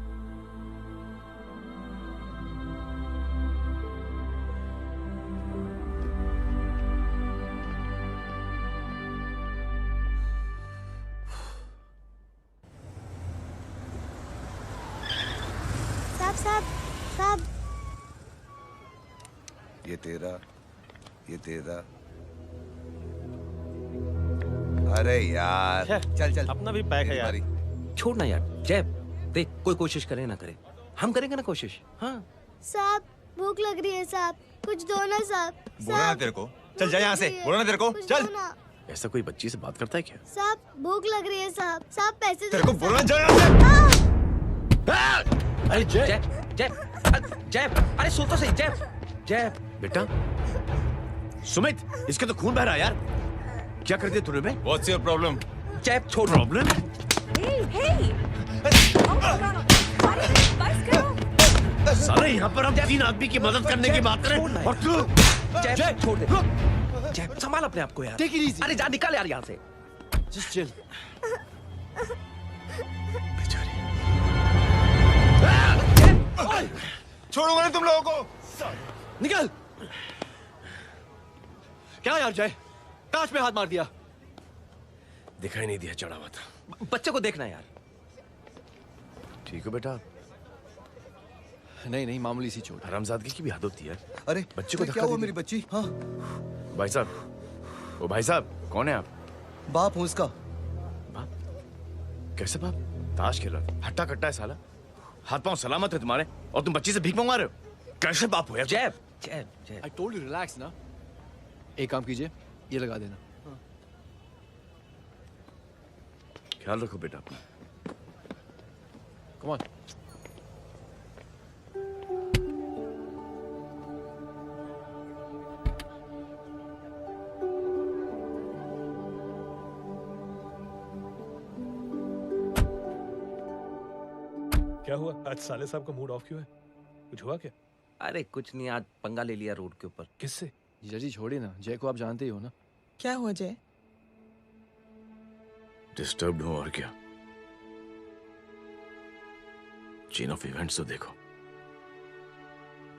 साहब, ये तेरा। अरे यार, चल अपना भी पैक है यार। छोड़ ना यार। जय देख, कोई कोशिश करे ना करे, हम करेंगे ना कोशिश। हाँ साहब भूख लग रही है साहब, कुछ दो ना साहब। बोला ना तेरे को, चल जा यहाँ से, बोला ना तेरे को, चल। ऐसा कोई बच्ची से बात करता है क्या? साहब भूख लग रही है साहब, साहब पैसे तेरे को बोला जा यहाँ से। अरे जय जय जय, अरे सुन तो सही। जय बेटा, सुमित, इसके तो खून बह रहा है यार, क्या कर दिया तूने बे? What's your problem? जय छोड़। प्रॉब्लम? साले यहाँ पर हम 3 आदमी की मदद करने की बात करें और तू जय छोड़ दे। जय संभाल अपने आप को यार। Take it easy. अरे जा, निकल यार यहाँ से। Just chill. छोड़ूंगा ना तुम लोगों को। निकल। क्या यार जय, कांच पे हाथ मार दिया। दिखाई नहीं दिया, चढ़ा हुआ था। बच्चे को देखना यार। ठीक हो बेटा? नहीं मामूली सी चोट। हरामजादगी की भी हद होती है। अरे बच्चे को क्या हुआ मेरी बच्ची? हाँ भाई साहब, ओ भाई साहब, कौन है आप? बाप हूँ उसका। बाप? कैसे बाप? ताश खेल रहा, हट्टा कट्टा है साला। हाथ पांव सलामत है तुम्हारे और तुम बच्ची से भीख मंगवा रहे हो? कैसे बाप हो यार? जैब जैब जैब। I told you relax ना। एक काम कीजिए, ये लगा देना। ख्याल रखो बेटा अपना। Come on। क्या हुआ आज साले साहब का मूड ऑफ क्यों है? कुछ हुआ क्या? अरे कुछ नहीं, आज पंगा ले लिया रोड के ऊपर। किससे? जीजा जी छोड़िए ना, जय को आप जानते ही हो ना। क्या हुआ जय? डिस्टर्ब्ड हूं और क्या। चेन ऑफ इवेंट्स तो देखो,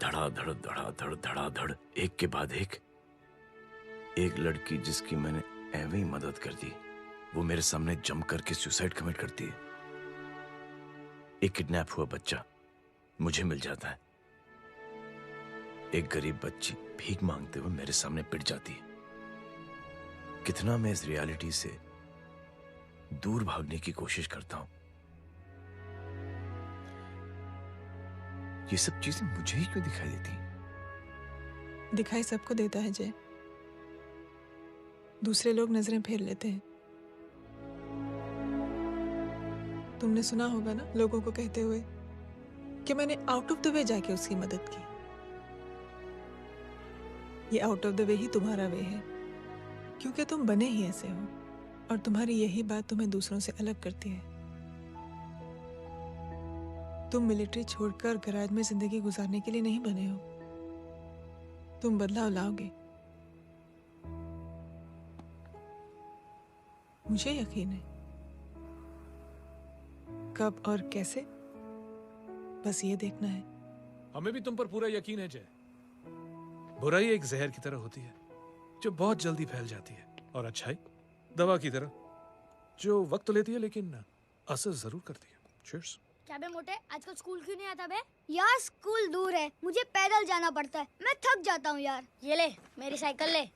धड़ाधड़ धड़ाधड़ धड़ाधड़, एक के बाद एक लड़की जिसकी मैंने एवं ही मदद कर दी, वो मेरे सामने जम करके सुसाइड कमिट करती है। एक किडनैप हुआ बच्चा मुझे मिल जाता है। एक गरीब बच्ची भीख मांगते हुए मेरे सामने पिट जाती है। कितना मैं इस रियलिटी से दूर भागने की कोशिश करता हूं। ये सब चीजें मुझे ही क्यों दिखाई देती हैं? दिखाई सबको देता है जय, दूसरे लोग नजरें फेर लेते हैं। तुमने सुना होगा ना लोगों को कहते हुए कि मैंने आउट ऑफ द वे जाके उसकी मदद की। ये आउट ऑफ द वे ही तुम्हारा वे है, क्योंकि तुम बने ही ऐसे हो और तुम्हारी यही बात तुम्हें दूसरों से अलग करती है। तुम मिलिट्री छोड़कर गैराज में जिंदगी गुजारने के लिए नहीं बने हो। तुम बदलाव लाओगे, मुझे यकीन है। कब और कैसे, बस ये देखना है। हमें भी तुम पर पूरा यकीन है जय। बुराई एक जहर की तरह होती है जो बहुत जल्दी फैल जाती है, और अच्छाई दवा की तरह जो वक्त तो लेती है लेकिन असर जरूर करती है। चीयर्स। क्या बे मोटे, आजकल स्कूल क्यों नहीं आता बे? यार स्कूल दूर है, मुझे पैदल जाना पड़ता है, मैं थक जाता हूँ यार। ये ले मेरी साइकिल ले,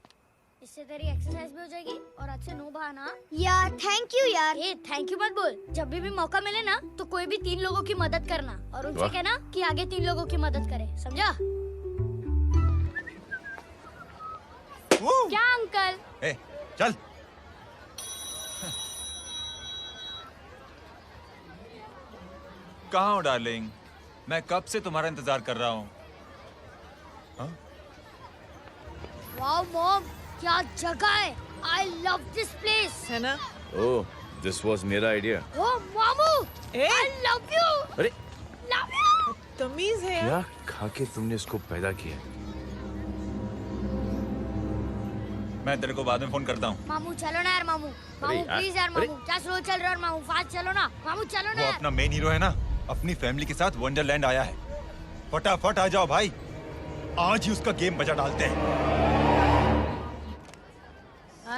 इससे तेरी एक्सरसाइज भी हो जाएगी और आज से नो बहाना। यार थैंक यू यार। ए थैंक यू मत बोल, जब भी मौका मिले ना तो कोई भी 3 लोगों की मदद करना और उनसे कहना कि आगे 3 लोगों की मदद करे, समझा? क्या अंकल? ए, चल। कहाँ हो डार्लिंग? मैं कब से तुम्हारा इंतजार कर रहा हूँ। वाओ मॉम, क्या जगह है। I love this place। है ना? ओह, दिस वाज मेरा आइडिया। ओह मामू, I love you। अरे love you। तमीज है क्या खा के तुमने इसको पैदा किया? मैं तेरे को बाद में फोन करता हूँ। मामू चलो ना यार, मामू मामू प्लीज यार, मामू क्या स्लो चल रहे हो मामू, फास्ट चलो ना मामू, चलो ना वो यार। अपना मेन हीरो है ना, अपनी फैमिली के साथ वंडरलैंड आया है। फटाफट आ जाओ भाई, आज ही उसका गेम बजा डालते हैं।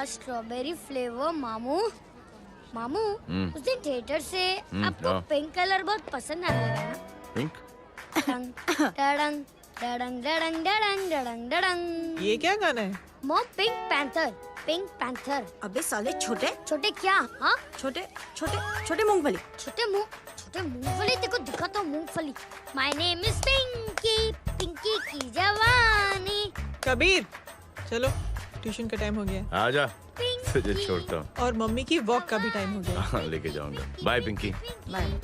स्ट्रॉबेरी फ्लेवर मामू। मामू उस दिन थिएटर से आपको हाँ। पिंक कलर बहुत पसंद आया है ना? पिंक? डडंग डडंग डडंग डडंग डडंग डडंग डडंग। ये क्या गाना है? Mom pink panther, pink panther. अबे साले छोटे छोटे क्या? हाँ छोटे छोटे छोटे मूंगफली। छोटे मूंगफली, देखो दिखा तो मूंगफली। My name is Pinky, Pinky की जवानी। कबीर चलो, ट्यूशन का टाइम हो गया। आजा, तुझे छोड़ता हूँ। और मम्मी की वॉक का भी टाइम हो गया। हाँ, लेके जाऊंगा। Bye Pinky. Bye.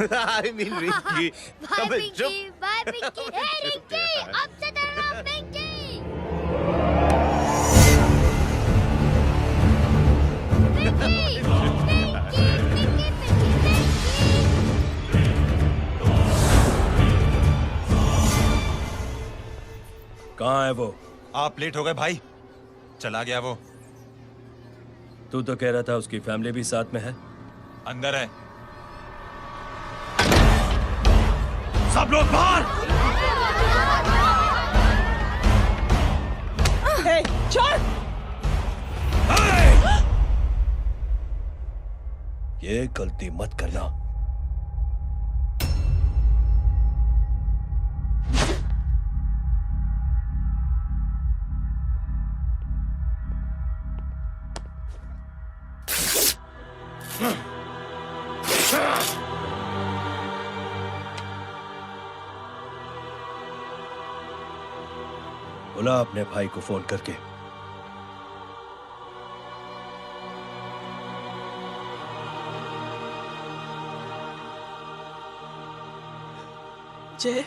I mean Rinki. Bye अबे पिंकी, चुप। बाय पिंकी। हे रिंकी, अब से तेरा नाम पिंकी। कहाँ है वो? आप लेट हो गए भाई, चला गया वो। तू तो कह रहा था उसकी फैमिली भी साथ में है। अंदर है। सब लोग बाहर। छोड़। ये गलती मत करना। बुला अपने भाई को फोन करके। जय,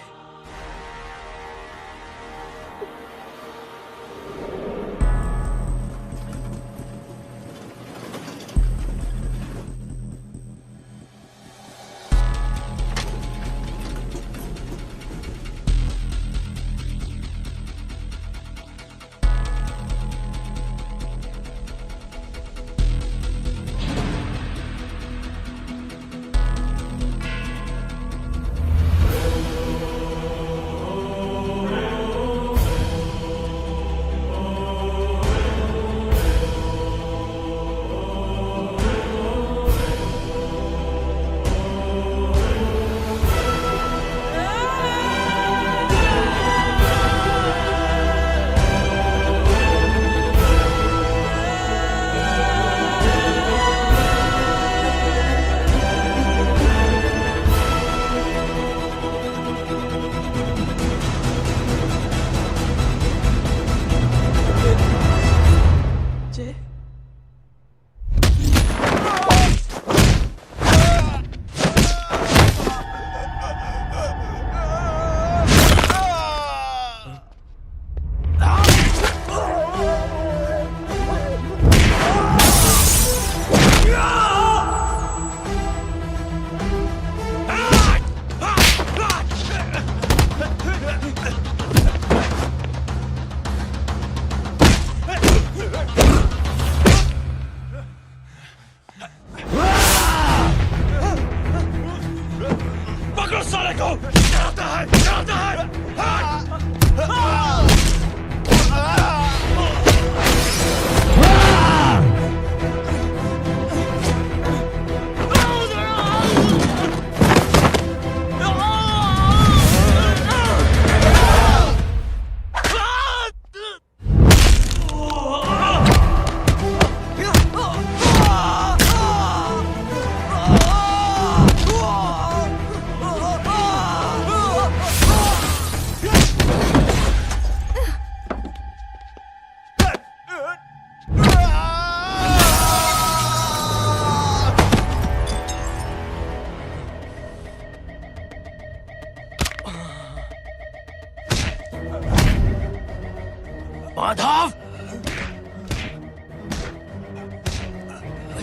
माधव,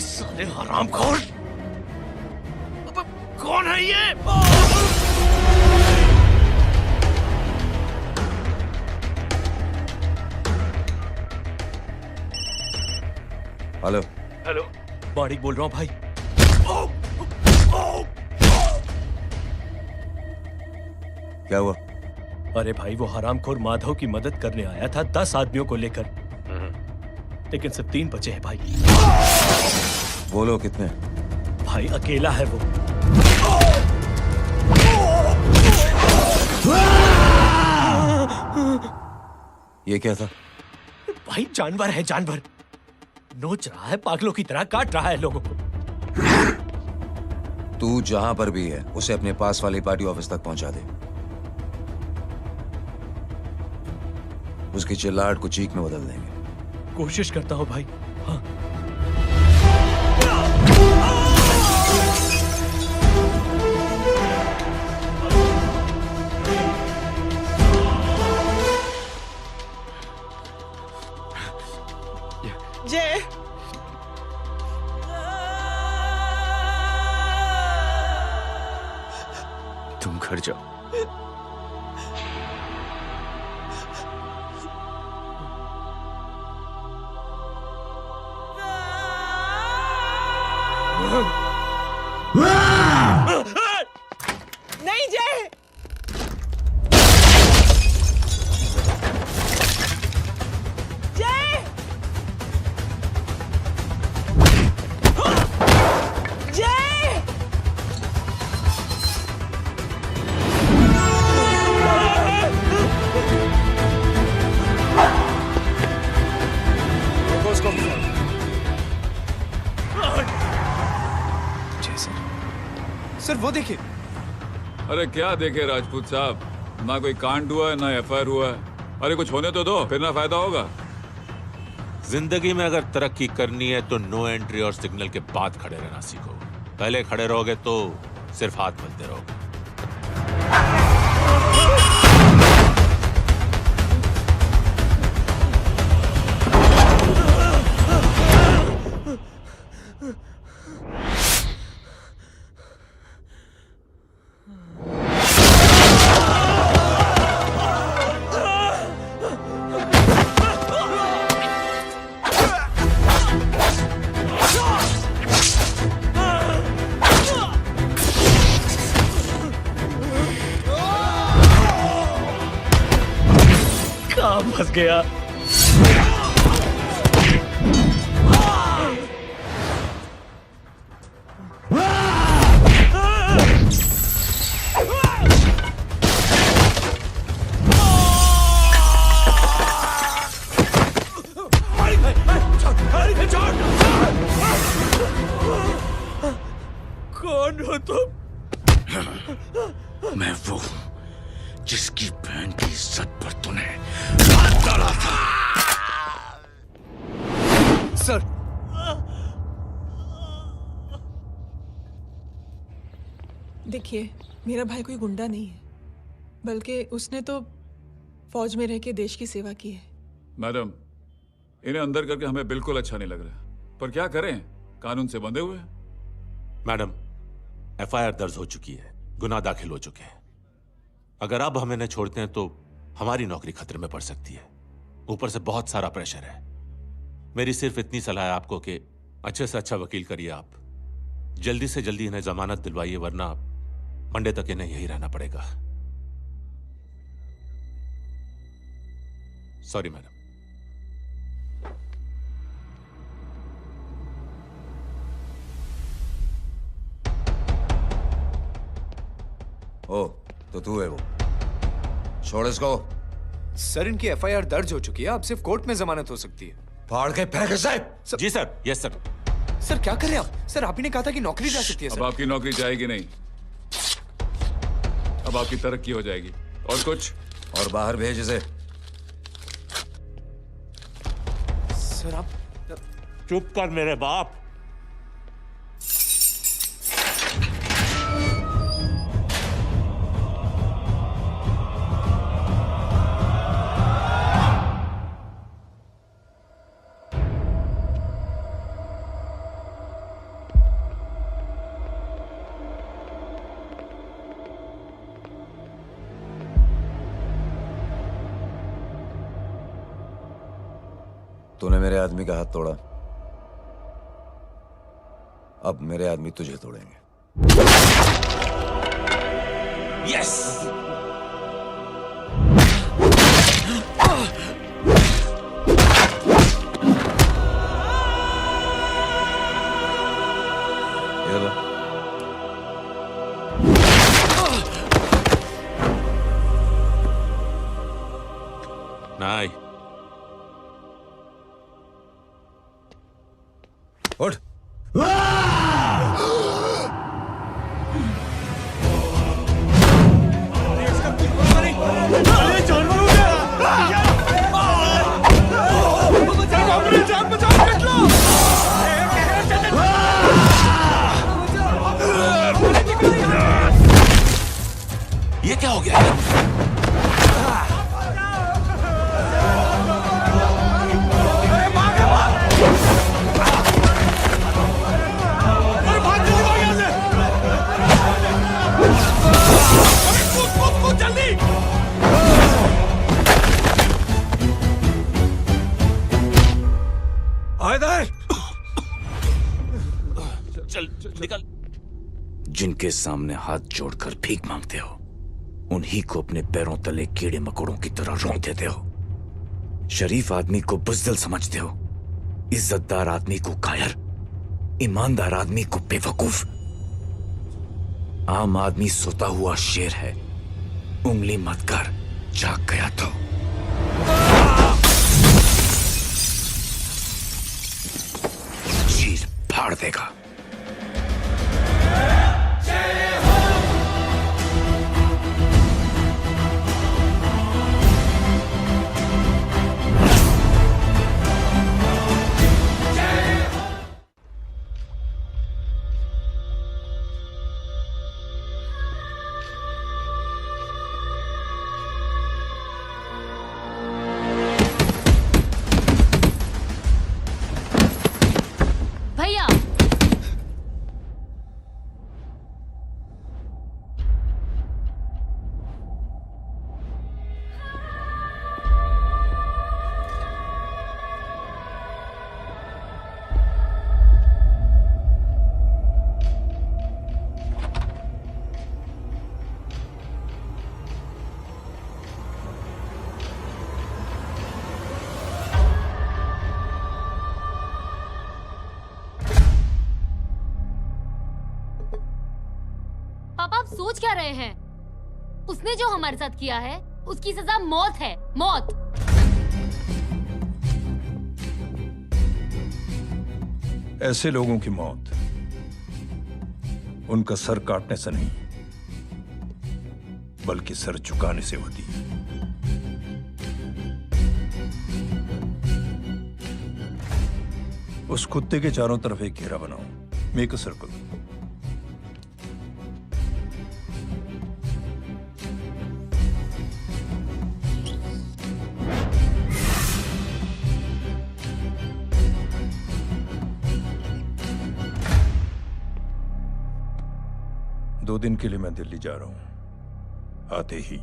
साले हरामखोर, कौन है ये? हेलो हेलो, माणिक बोल रहा हूँ भाई। क्या हुआ? अरे भाई, वो हरामखोर माधव की मदद करने आया था 10 आदमियों को लेकर, लेकिन सिर्फ 3 बचे हैं भाई। बोलो कितने? भाई अकेला है वो। ये क्या था? भाई जानवर है, जानवर। नोच रहा है, पागलों की तरह काट रहा है लोगों को। तू जहां पर भी है उसे अपने पास वाली पार्टी ऑफिस तक पहुंचा दे। उसकी चिल्लाहट को चीख में बदल देंगे। कोशिश करता हूं भाई। हाँ। जय, तुम घर जाओ। नहीं जय, जय, जय, समझिए सर। सर वो देखिए। अरे क्या देखे राजपूत साहब, ना कोई कांड हुआ है ना एफआईआर हुआ है। अरे कुछ होने तो दो, फिर ना फायदा होगा। जिंदगी में अगर तरक्की करनी है तो नो एंट्री और सिग्नल के बाद खड़े रहना सीखो। पहले खड़े रहोगे तो सिर्फ हाथ मलते रहोगे। फंस गया। कौन हो तुम? मैं वो हूं जिसकी बहन की इज्जत पर तूने हाथ डाला था। सर देखिए, मेरा भाई कोई गुंडा नहीं है, बल्कि उसने तो फौज में रह के देश की सेवा की है। मैडम, इन्हें अंदर करके हमें बिल्कुल अच्छा नहीं लग रहा, पर क्या करें, कानून से बंधे हुए हैं। मैडम, एफआईआर दर्ज हो चुकी है, गुनाह दाखिल हो चुके हैं। अगर अब हम इन्हें छोड़ते हैं तो हमारी नौकरी खतरे में पड़ सकती है। ऊपर से बहुत सारा प्रेशर है। मेरी सिर्फ इतनी सलाह है आपको कि अच्छे से अच्छा वकील करिए। आप जल्दी से जल्दी इन्हें जमानत दिलवाइए, वरना मंडे तक इन्हें यही रहना पड़ेगा। Sorry madam. ओ, तो तू है वो। छोड़ इसको। सर इनकी एफआईआर दर्ज हो चुकी है, अब सिर्फ कोर्ट में जमानत हो सकती है। फाड़ के फेंक साहब। जी सर। Yes sir. सर क्या कर रहे हैं आप? सर आप ही ने कहा था कि नौकरी जा सकती है। अब आपकी नौकरी जाएगी नहीं, अब आपकी तरक्की हो जाएगी। और कुछ? और बाहर भेज इसे। सर आप चुप कर मेरे बाप। तूने मेरे आदमी का हाथ तोड़ा, अब मेरे आदमी तुझे तोड़ेंगे। यस। नहीं। उठ। ये क्या हो गया? चल निकल। जिनके सामने हाथ जोड़कर भीख मांगते हो, उन्हीं को अपने पैरों तले कीड़े मकोड़ों की तरह रोक देते हो। शरीफ आदमी को बुज़दिल समझते हो, इज्जतदार आदमी को कायर, ईमानदार आदमी को बेवकूफ। आम आदमी सोता हुआ शेर है, उंगली मत कर, जाग गया तो। चीर फाड़ देगा। पापा आप सोच क्या रहे हैं? उसने जो हमारे साथ किया है उसकी सजा मौत है, मौत। ऐसे लोगों की मौत उनका सर काटने से नहीं बल्कि सर झुकाने से होती है। उस कुत्ते के चारों तरफ एक घेरा बनाओ, मेक अ सर्कल। दो दिन के लिए मैं दिल्ली जा रहा हूं, आते ही।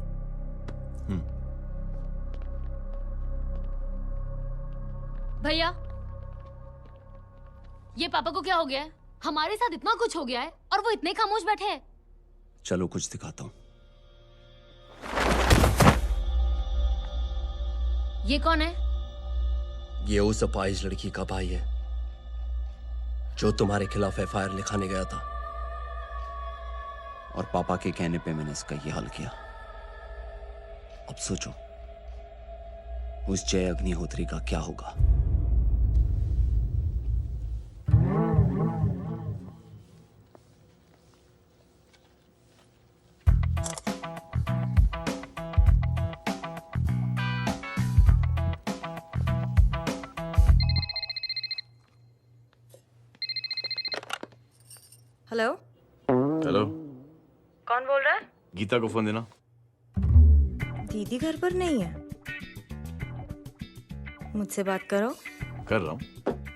भैया, ये पापा को क्या हो गया है? हमारे साथ इतना कुछ हो गया है और वो इतने खामोश बैठे हैं। चलो कुछ दिखाता हूँ। ये कौन है? ये उस अपाहिज लड़की का भाई है जो तुम्हारे खिलाफ एफआईआर लिखाने गया था, और पापा के कहने पे मैंने इसका ये हाल किया। अब सोचो उस जय अग्निहोत्री का क्या होगा। हेलो हेलो, कौन बोल रहा है? गीता को फोन देना। दीदी घर पर नहीं है। मुझसे बात करो। कर रहा हूँ।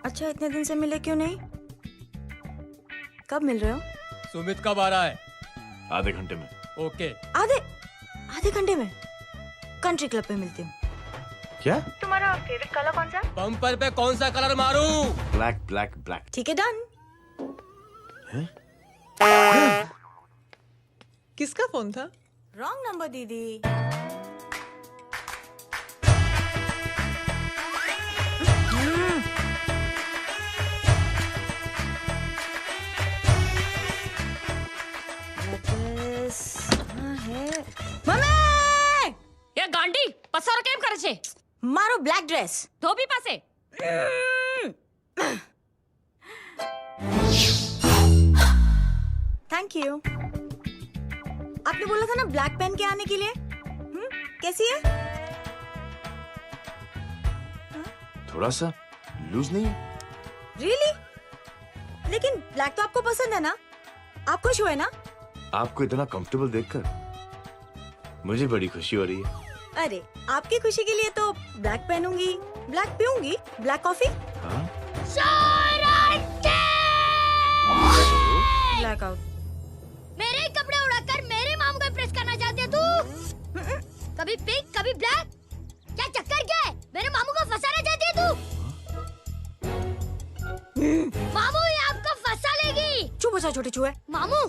अच्छा, इतने दिन से मिले क्यों नहीं? कब मिल रहे हो? सुमित कब आ रहा है? आधे घंटे में। ओके। आधे घंटे में कंट्री क्लब पे मिलती हूँ। क्या? तुम्हारा फेवरेट कलर कौन सा? बम्पर पे कौन सा कलर मारूं? Black black black. ठीक है, डन। किसका फोन था? रॉन्ग नंबर दीदी। ये गांडी पसार केम करे छे? मारो ब्लैक ड्रेस धोबी पासे। Thank you. आपने बोला था ना ब्लैक पेन के आने के लिए। कैसी है? थोड़ा सा लूज नहीं है? रियली? लेकिन ब्लैक तो आपको पसंद है ना? आप खुश हुए ना? आपको इतना कंफर्टेबल देखकर मुझे बड़ी खुशी हो रही है। अरे, आपकी खुशी के लिए तो ब्लैक पहनूंगी, ब्लैक पीऊंगी, ब्लैक कॉफी। Black out. मेरे ही कपड़े उड़ाकर मेरे मामू को प्रेस करना चाहती है तू? कभी पिंक कभी ब्लैक, क्या चक्कर क्या है? मेरे मामू को फंसाना चाहती है तू? मामू ये आपको फंसा लेगी। चुप हो जा छोटे चूहे। मामू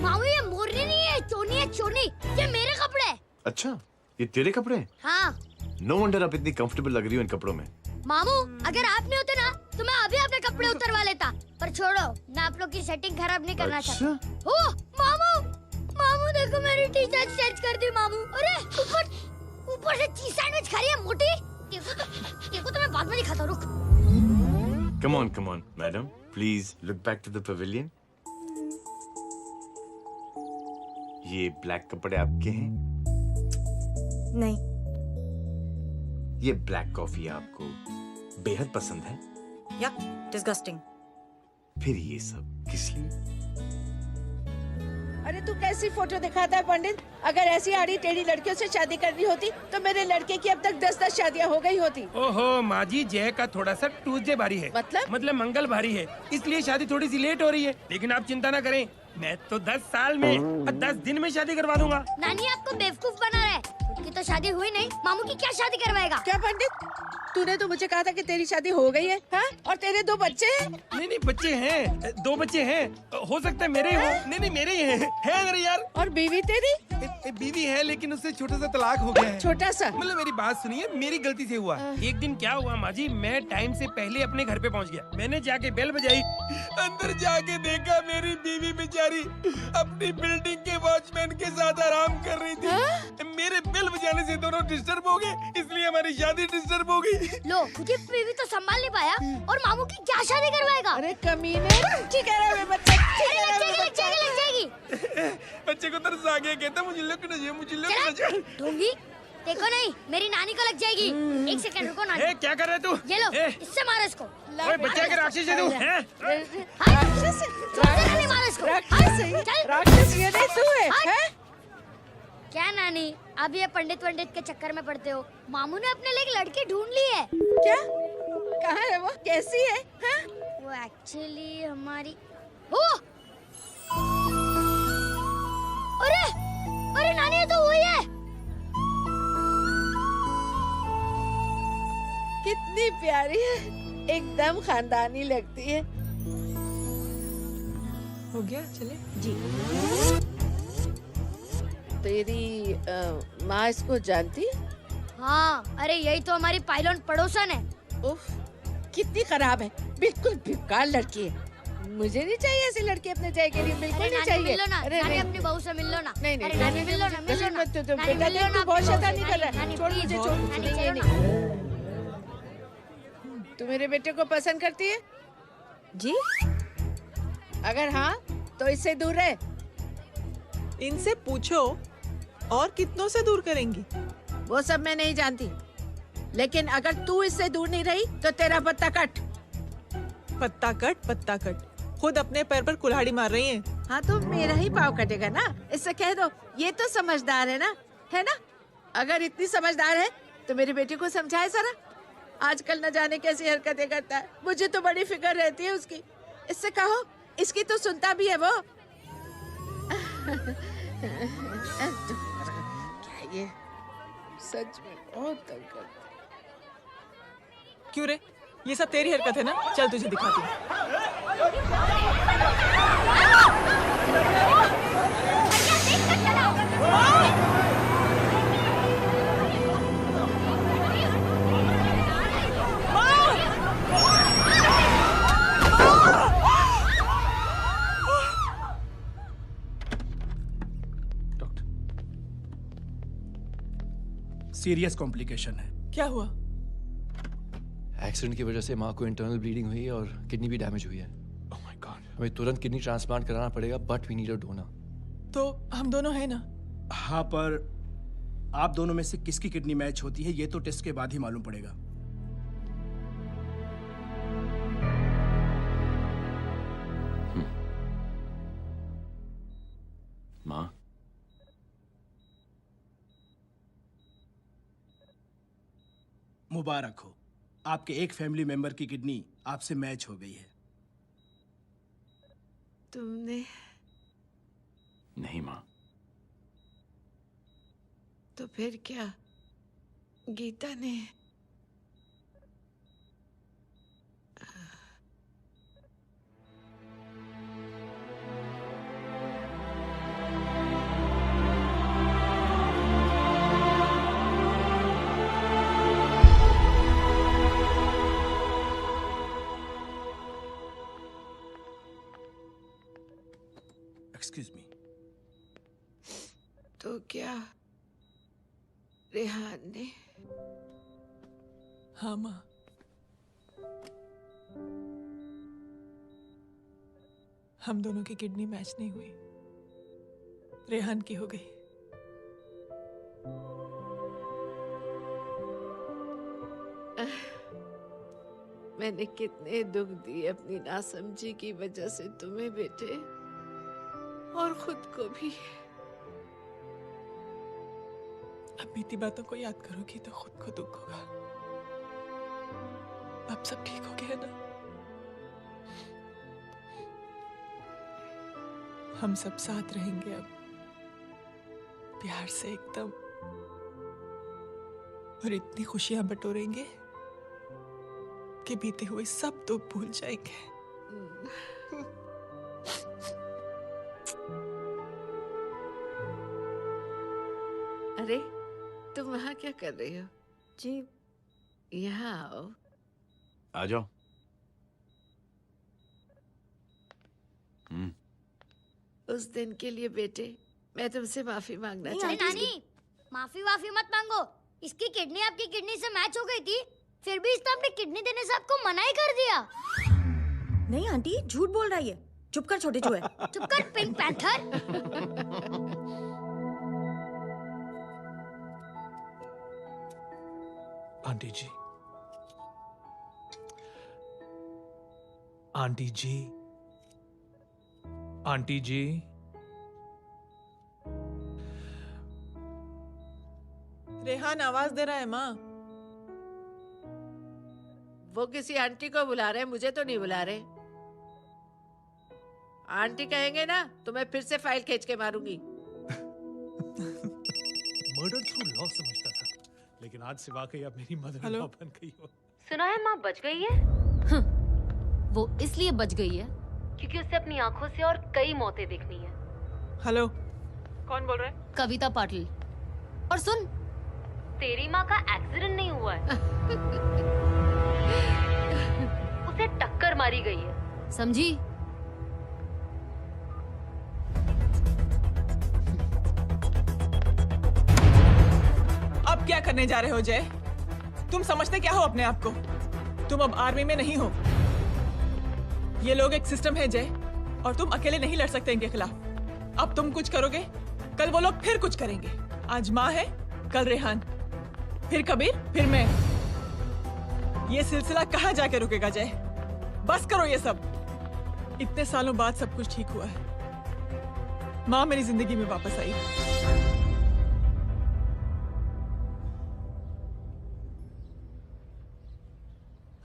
मामू ये मोरनी नहीं है, चोनी है चोनी। ये मेरे कपड़े हैं। अच्छा, ये तेरे कपड़े हैं? हाँ। नो वंडर आप इतनी कंफर्टेबल लग रही हो इन कपड़ों में। मामू अगर आप नहीं होते ना तो मैं अभी अपने कपड़े उतरवा लेता। पर छोड़ो, मैं आप लोग की सेटिंग खराब नहीं करना चाहता। ओह मामू, मामू देखो मेरी टी शर्ट चेंज कर दी मामू। अरे ऊपर से चीज सैंडविच खा रही है मोटी। देखो तो मैं बाद में दिखाता हूँ, रुक। Come on madam, please look back to the pavilion. ये ब्लैक कपड़े आपके हैं? नहीं। ये ब्लैक कॉफी आपको बेहद पसंद है? या डिस्गस्टिंग। फिर ये सब किस लिए? अरे तू कैसी फोटो दिखाता है पंडित? अगर ऐसी आड़ी टेढ़ी लड़कियों से शादी करनी होती तो मेरे लड़के की अब तक 10-10 शादियां हो गई होती। ओहो माँ जी, जय का थोड़ा सा ट्यूसडे भारी है। मतलब मंगल भारी है, इसलिए शादी थोड़ी सी लेट हो रही है। लेकिन आप चिंता ना करें, मैं तो 10 साल में और 10 दिन में शादी करवा दूंगा। नानी आपको बेवकूफ बना रहा है। खुद की तो शादी हुई नहीं, मामू की क्या शादी करवाएगा? क्या पंडित, तूने तो मुझे कहा था कि तेरी शादी हो गई है, हाँ? और तेरे 2 बच्चे हैं? नहीं बच्चे हैं, 2 बच्चे हैं। हो सकता है मेरे हो। नहीं मेरे ही हैं। है मेरे यार। और बीवी तेरी? बीवी है लेकिन उससे छोटा सा तलाक हो गया है। छोटा सा? मतलब मेरी बात सुनिए, मेरी गलती से हुआ। एक दिन क्या हुआ माँ जी, मैं टाइम से पहले अपने घर पे पहुँच गया। मैंने जाके बेल बजाई, अंदर जाके देखा मेरी बीवी बेचारी अपनी बिल्डिंग के वॉचमैन के साथ आराम कर रही थी। मेरे बेल बजाने से दोनों डिस्टर्ब हो गए, इसलिए हमारी शादी डिस्टर्ब हो गई। लो, तुझे बीवी तो संभाल नहीं पाया और मामू की क्या शादी करवाएगा? अरे कमीने, ठीक है बच्चे, लग जाएगी। बच्चे को तरस आ गया, कहता मुझे लगना चाहिए, मुझे लगना चाहिए। ढोंगी, देखो नहीं, मेरी नानी को लग जाएगी। एक सेकंड रुको नानी। ए, क्या कर रहे तू? ये लो, इससे मारो इसको। ओए बच्चा के राक्षस है तू, हैं? राक्षस मारो इसको। राक्षस ये नहीं तू है? क्या नानी, अब ये पंडित के चक्कर में पड़ते हो? मामू ने अपने लिए एक लड़की ढूंढ ली है। क्या? कहाँ है वो? कैसी है? वो एक्चुअली हमारी अरे नानी, ये तो वही है। कितनी प्यारी है, एकदम खानदानी लगती है। हो गया, चले जी। तेरी माँ इसको जानती? हाँ, अरे यही तो हमारी पायलट पड़ोसन है। उफ, कितनी खराब है, बिल्कुल बेकार लड़की है। मुझे नहीं चाहिए ऐसी लड़की अपने जय के लिए, बिल्कुल नहीं चाहिए। मिल लो ना, अरे नानी अपनी बहू से मिल लो ना। नहीं अरे नानी मिल लो ना, मिल लो ना। बेटा देख, तू बहुत शैतानी कर रहा है। छोड़ मुझे, छोड़। नहीं। तू मेरे बेटे को पसंद करती है? जी। अगर हाँ तो इससे दूर रहे। इनसे पूछो और कितनों से दूर करेंगी? वो सब मैं नहीं जानती, लेकिन अगर तू इससे दूर नहीं रही तो तेरा पत्ता कट। पत्ता कट, खुद अपने पैर पर कुल्हाड़ी मार रही हैं। हाँ तो मेरा ही पाँव कटेगा ना, इससे कह दो। ये तो समझदार है ना, है ना? अगर इतनी समझदार है तो मेरे बेटे को समझाए जरा। आजकल न जाने कैसी हरकतें करता है, मुझे तो बड़ी फिक्र रहती है उसकी। इससे कहो, इसकी तो सुनता भी है वो। क्या ये सच में बहुत तंग करता है। क्यों रे, ये सब तेरी हरकत है ना? चल तुझे दिखाती हूँ। सीरियस कॉम्प्लिकेशन है। क्या हुआ? एक्सीडेंट की वजह से माँ को इंटरनल ब्लीडिंग हुई और किडनी भी डैमेज हुई है। Oh my God. हमें तुरंत किडनी ट्रांसप्लांट कराना पड़ेगा, but we need a donor. तो हम दोनों हैं ना? हाँ, पर आप दोनों में से किसकी किडनी मैच होती है ये तो टेस्ट के बाद ही मालूम पड़ेगा। माँ, मुबारक हो, आपके एक फैमिली मेंबर की किडनी आपसे मैच हो गई है। तुमने? नहीं माँ। तो फिर क्या? गीता ने? Excuse me. तो क्या रेहान ने? हाँ माँ, हम दोनों की किडनी मैच नहीं हुई, रेहान की हो गई। मैंने कितने दुख दिए अपनी नासमझी की वजह से तुम्हें बेटे, और खुद को भी। अब बीती बातों को याद करोगी तो खुद को दुख होगा। अब सब ठीक हो गया ना? हम सब साथ रहेंगे अब, प्यार से एकदम, और इतनी खुशियां बटोरेंगे कि बीते हुए सब दुख भूल जाएंगे। अरे तुम वहाँ क्या कर रही हो? जी यहाँ आओ। आ जाओ। उस दिन के लिए बेटे मैं तुमसे माफी मांगना नहीं चाहती हूँ। नानी, माफी वाफी मत मांगो। इसकी किडनी आपकी किडनी से मैच हो गई थी, फिर भी इसने अपनी किडनी देने से आपको मना ही कर दिया। नहीं आंटी, झूठ बोल रही है। चुप कर छोटे चूहे। चुप कर पिंक पैंथर। आंटी जी, आंटी जी, आंटी जी, रेहान आवाज दे रहा है माँ। वो किसी आंटी को बुला रहे हैं, मुझे तो नहीं बुला रहे। आंटी कहेंगे ना तो मैं फिर से फाइल खींच के मारूंगी। मर्डर थ्रू लॉ समझता था, लेकिन आज से वाकई अब मेरी मदर इन लॉ बन गई हो। सुना है माँ बच गई है। वो इसलिए बच गई है क्योंकि उसे अपनी आंखों से और कई मौतें देखनी है। हेलो, कौन बोल रहा है? कविता पाटिल। और सुन, तेरी माँ का एक्सीडेंट नहीं हुआ है। उसे टक्कर मारी गई है, समझी? अब क्या करने जा रहे हो जय? तुम समझते क्या हो अपने आप को? तुम अब आर्मी में नहीं हो। ये लोग एक सिस्टम है जय, और तुम अकेले नहीं लड़ सकते इनके खिलाफ। अब तुम कुछ करोगे, कल वो लोग फिर कुछ करेंगे। आज माँ है, कल रेहान, फिर कबीर, फिर मैं। ये सिलसिला कहाँ जाके रुकेगा जय? बस करो ये सब। इतने सालों बाद सब कुछ ठीक हुआ है। माँ मेरी जिंदगी में वापस आई।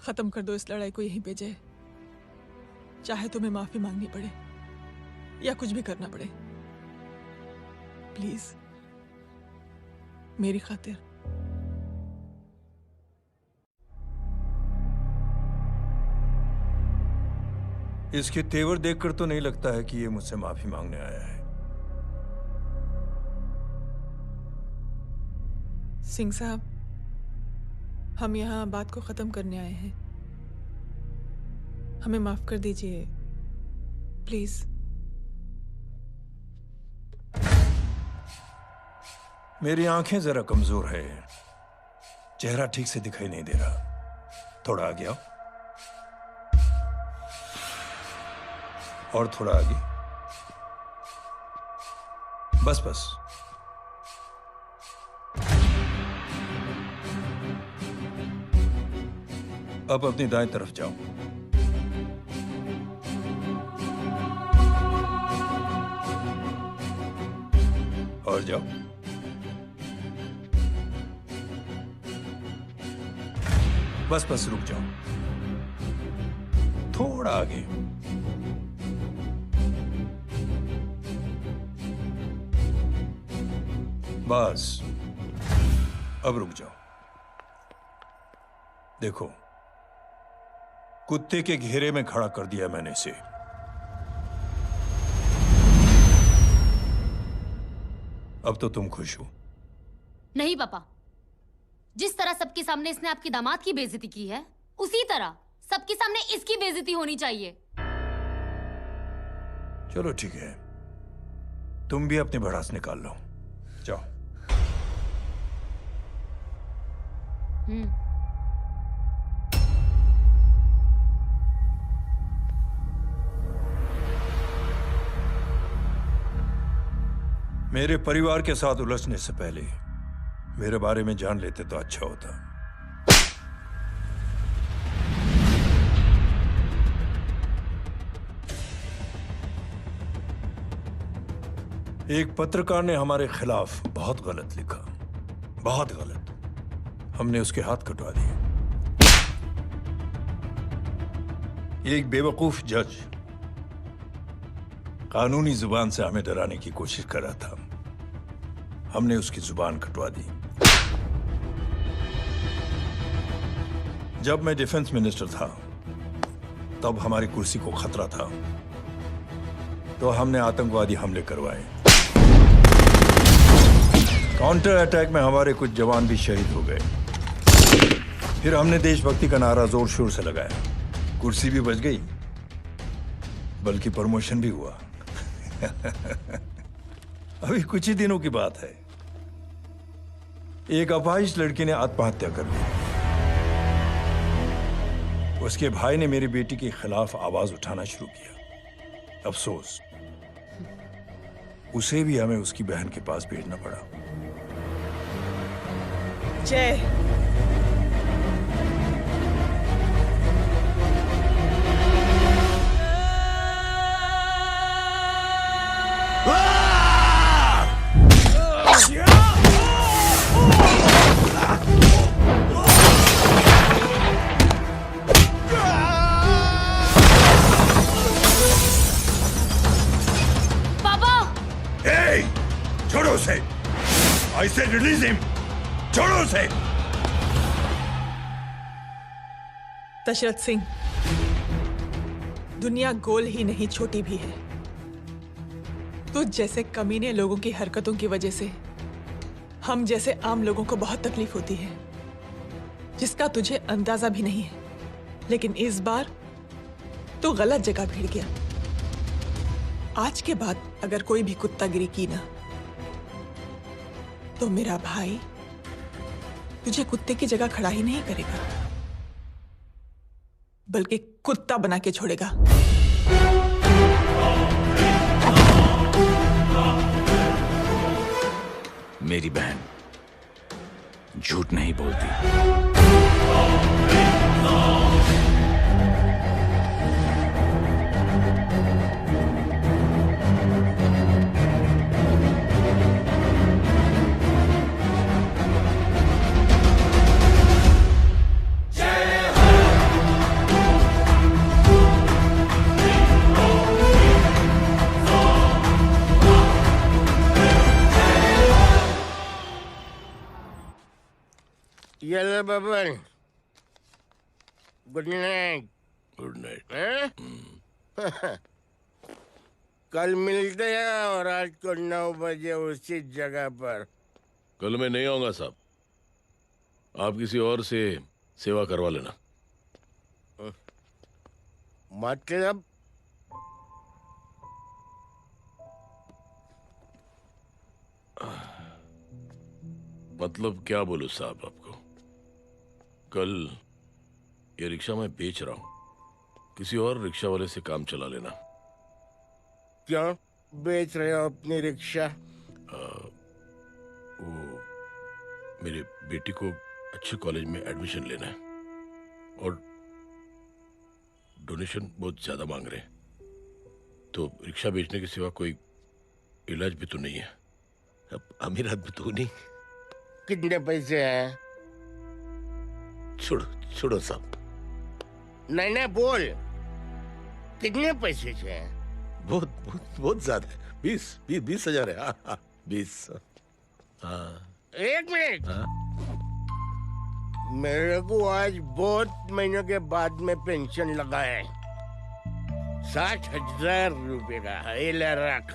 खत्म कर दो इस लड़ाई को यहीं पे जय। चाहे तुम्हें माफी मांगनी पड़े या कुछ भी करना पड़े, प्लीज मेरी खातिर। इसके तेवर देखकर तो नहीं लगता है कि ये मुझसे माफी मांगने आया है। सिंह साहब, हम यहाँ बात को खत्म करने आए हैं। हमें माफ कर दीजिए प्लीज। मेरी आंखें जरा कमजोर है, चेहरा ठीक से दिखाई नहीं दे रहा। थोड़ा आगे आओ, और थोड़ा आगे। बस बस। अब अपनी दाएं तरफ जाओ। और जाओ। बस बस रुक जाओ, थोड़ा आगे। बस अब रुक जाओ। देखो, कुत्ते के घेरे में खड़ा कर दिया मैंने इसे। अब तो तुम खुश हो? नहीं पापा, जिस तरह सबके सामने इसने आपकी दामाद की बेइज्जती की है, उसी तरह सबके सामने इसकी बेइज्जती होनी चाहिए। चलो ठीक है, तुम भी अपनी भड़ास निकाल लो। जाओ। मेरे परिवार के साथ उलझने से पहले मेरे बारे में जान लेते तो अच्छा होता। एक पत्रकार ने हमारे खिलाफ बहुत गलत लिखा, बहुत गलत। हमने उसके हाथ कटवा दिए। एक बेवकूफ जज कानूनी जुबान से हमें डराने की कोशिश कर रहा था। हमने उसकी जुबान कटवा दी। जब मैं डिफेंस मिनिस्टर था, तब हमारी कुर्सी को खतरा था, तो हमने आतंकवादी हमले करवाए। काउंटर अटैक में हमारे कुछ जवान भी शहीद हो गए। फिर हमने देशभक्ति का नारा जोर शोर से लगाया। कुर्सी भी बच गई, बल्कि प्रमोशन भी हुआ। अभी कुछ ही दिनों की बात है, एक अपाहिज लड़की ने आत्महत्या कर ली। उसके भाई ने मेरी बेटी के खिलाफ आवाज उठाना शुरू किया। अफसोस, उसे भी हमें उसकी बहन के पास भेजना पड़ा। जय, छोड़ो उसे! I said release him! छोड़ो उसे! दशरथ सिंह, दुनिया गोल ही नहीं छोटी भी है। तुझ जैसे कमीने लोगों की हरकतों की वजह से हम जैसे आम लोगों को बहुत तकलीफ होती है, जिसका तुझे अंदाजा भी नहीं है। लेकिन इस बार तू गलत जगह भिड़ गया। आज के बाद अगर कोई भी कुत्तागिरी की ना, तो मेरा भाई तुझे कुत्ते की जगह खड़ा ही नहीं करेगा, बल्कि कुत्ता बना के छोड़ेगा। मेरी बहन झूठ नहीं बोलती। Yellow Baban, good night. Good night. कल मिलते हैं और रात को 9 बजे उसी जगह पर। कल मैं नहीं आऊंगा साहब, आप किसी और से सेवा करवा लेना। मतलब? मतलब क्या बोलूं साहब आपको। कल ये रिक्शा मैं बेच रहा हूं, किसी और रिक्शा वाले से काम चला लेना। क्यों बेच रहे हो अपनी रिक्शा? वो मेरे बेटी को अच्छे कॉलेज में एडमिशन लेना है और डोनेशन बहुत ज्यादा मांग रहे हैं, तो रिक्शा बेचने के सिवा कोई इलाज भी तो नहीं है। अब अमीर आदमी तो नहीं। कितने पैसे हैं? छोड़ो छोड़ो साहब। नहीं नहीं बोल, कितने पैसे हैं? बहुत बहुत बहुत ज्यादा है। 20 हजार है। हाँ 20। हाँ 1 मिनट। मेरे को आज बहुत महीनों के बाद में पेंशन लगा है। 60,000 रुपए का। ये ले रख।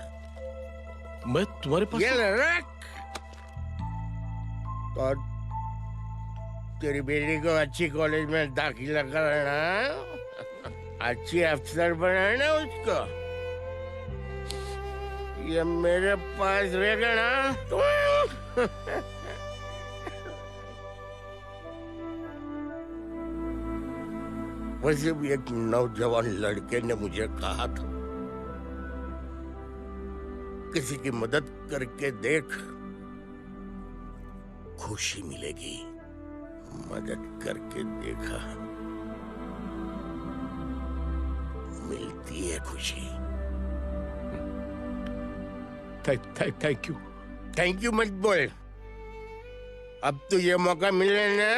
मैं तुम्हारे पास? ये ले रख। और तेरी बेटी को अच्छी कॉलेज में दाखिला कराना, अच्छी अफसर बनाना उसको। ये मेरे पास रहेगा ना तो वैसे भी एक नौजवान लड़के ने मुझे कहा था, किसी की मदद करके देख, खुशी मिलेगी। मदद करके देखा, मिलती है खुशी। Thank you. थैंक यू मत बोल। अब तो ये मौका मिले ना,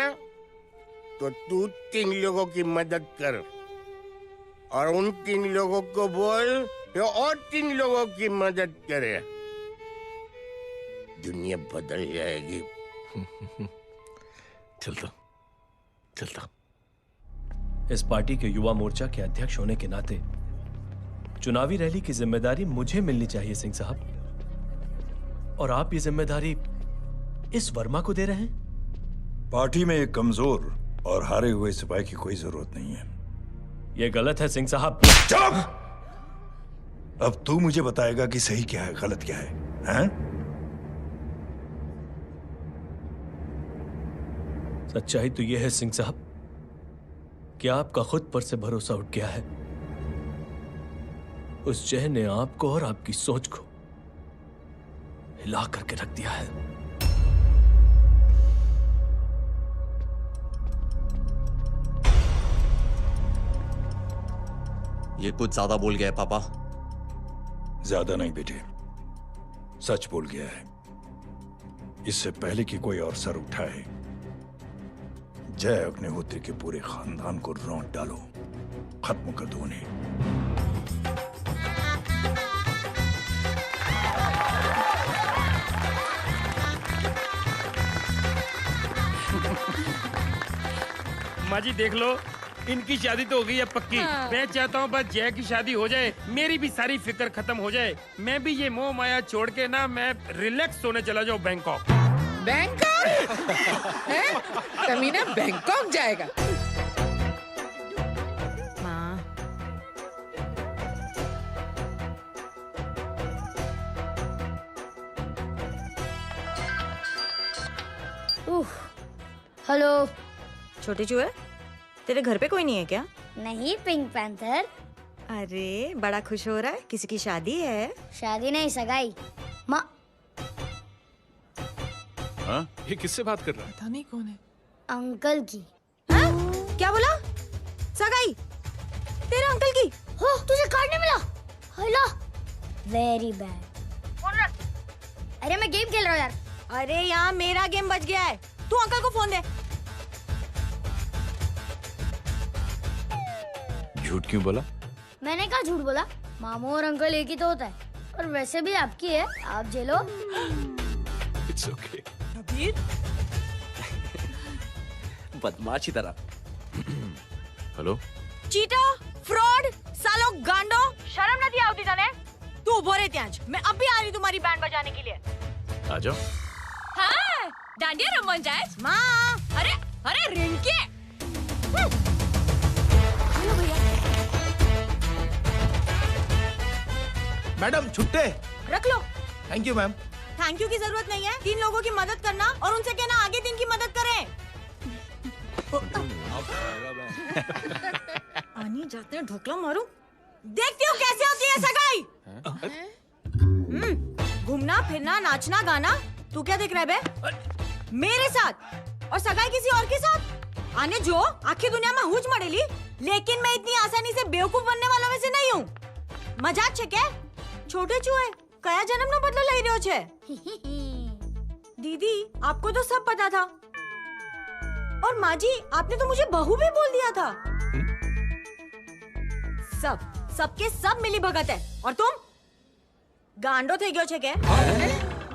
तो तू 3 लोगों की मदद कर और उन 3 लोगों को बोल जो और 3 लोगों की मदद करे। दुनिया बदल जाएगी। चलता। इस पार्टी के युवा मोर्चा के अध्यक्ष होने के नाते चुनावी रैली की जिम्मेदारी मुझे मिलनी चाहिए सिंह साहब, और आप ये जिम्मेदारी इस वर्मा को दे रहे हैं? पार्टी में एक कमजोर और हारे हुए सिपाही की कोई जरूरत नहीं है। यह गलत है सिंह साहब। चुप! अब तू मुझे बताएगा कि सही क्या है, गलत क्या है, हैं? सच्चाई तो यह है सिंह साहब कि आपका खुद पर से भरोसा उठ गया है। उस जय ने आपको और आपकी सोच को हिला करके रख दिया है। ये कुछ ज्यादा बोल गया है पापा। ज्यादा नहीं बेटे, सच बोल गया है। इससे पहले कि कोई और सर उठाए, जय अग्निहोत्री के पूरे खानदान को रौंद डालो, खत्म कर दो उन्हें। माँ जी देख लो, इनकी शादी तो हो गई है पक्की। हाँ। मैं चाहता हूँ बस जय की शादी हो जाए, मेरी भी सारी फिक्र खत्म हो जाए। मैं भी ये मोह माया छोड़ के ना मैं रिलैक्स होने चला जाऊँ बैंकॉक। बैंकॉक? हैं? कमीना बैंकॉक जाएगा? माँ, हेलो। छोटे चूहे, तेरे घर पे कोई नहीं है क्या? नहीं, पिंक पैंथर। अरे बड़ा खुश हो रहा है, किसी की शादी है? शादी नहीं, सगाई। माँ, हाँ? ये किससे बात कर रहा है? पता नहीं कौन है। अंकल की। क्या बोला? सगाई? तेरे अंकल की? हो, तुझे कार्ड नहीं मिला? Hello, very bad. फोन रख। अरे मैं गेम खेल रहा हूँ यार। अरे यहाँ मेरा गेम बच गया है, तू अंकल को फोन दे। झूठ क्यों बोला? मैंने कहा झूठ बोला? मामू और अंकल एक ही तो होता है, और वैसे भी आपकी है, आप झेलो। It's okay. कबीर, बदमाश की तरह। हेलो, चीटा, फ्रॉड, सालो गांडो, शर्म नहीं आती तने? तू उभो रे त्याज, मैं अब भी आ रही तुम्हारी बैंड बजाने के लिए। आ जाओ। हाँ, डांडिया रमन जाए। माँ, अरे अरे रिंकी। हेलो भैया। मैडम छुट्टे। रख लो। Thank you ma'am. Thank you की जरूरत नहीं है, 3 लोगों की मदद करना और उनसे कहना आगे 3 की मदद करें। आनी जाते हैं, ढोकला मारूं। देखती हूँ कैसे होती है सगाई। घूमना फिरना नाचना गाना, तू क्या देख रहा है बे? मेरे साथ और सगाई किसी और के साथ? आने जो आखिर दुनिया में हुज मड़ेली, लेकिन मैं इतनी आसानी से बेवकूफ बनने वालों में से नहीं हूँ। मजाक छे क्या? छोटे चूहे कया जन्म नो बदलो लई रह्यो छे? दीदी आपको तो सब पता था, और माँ जी आपने तो मुझे बहू भी बोल दिया था। सबके सब मिली भगत है, और तुम गांडो थे गयो छे क्या?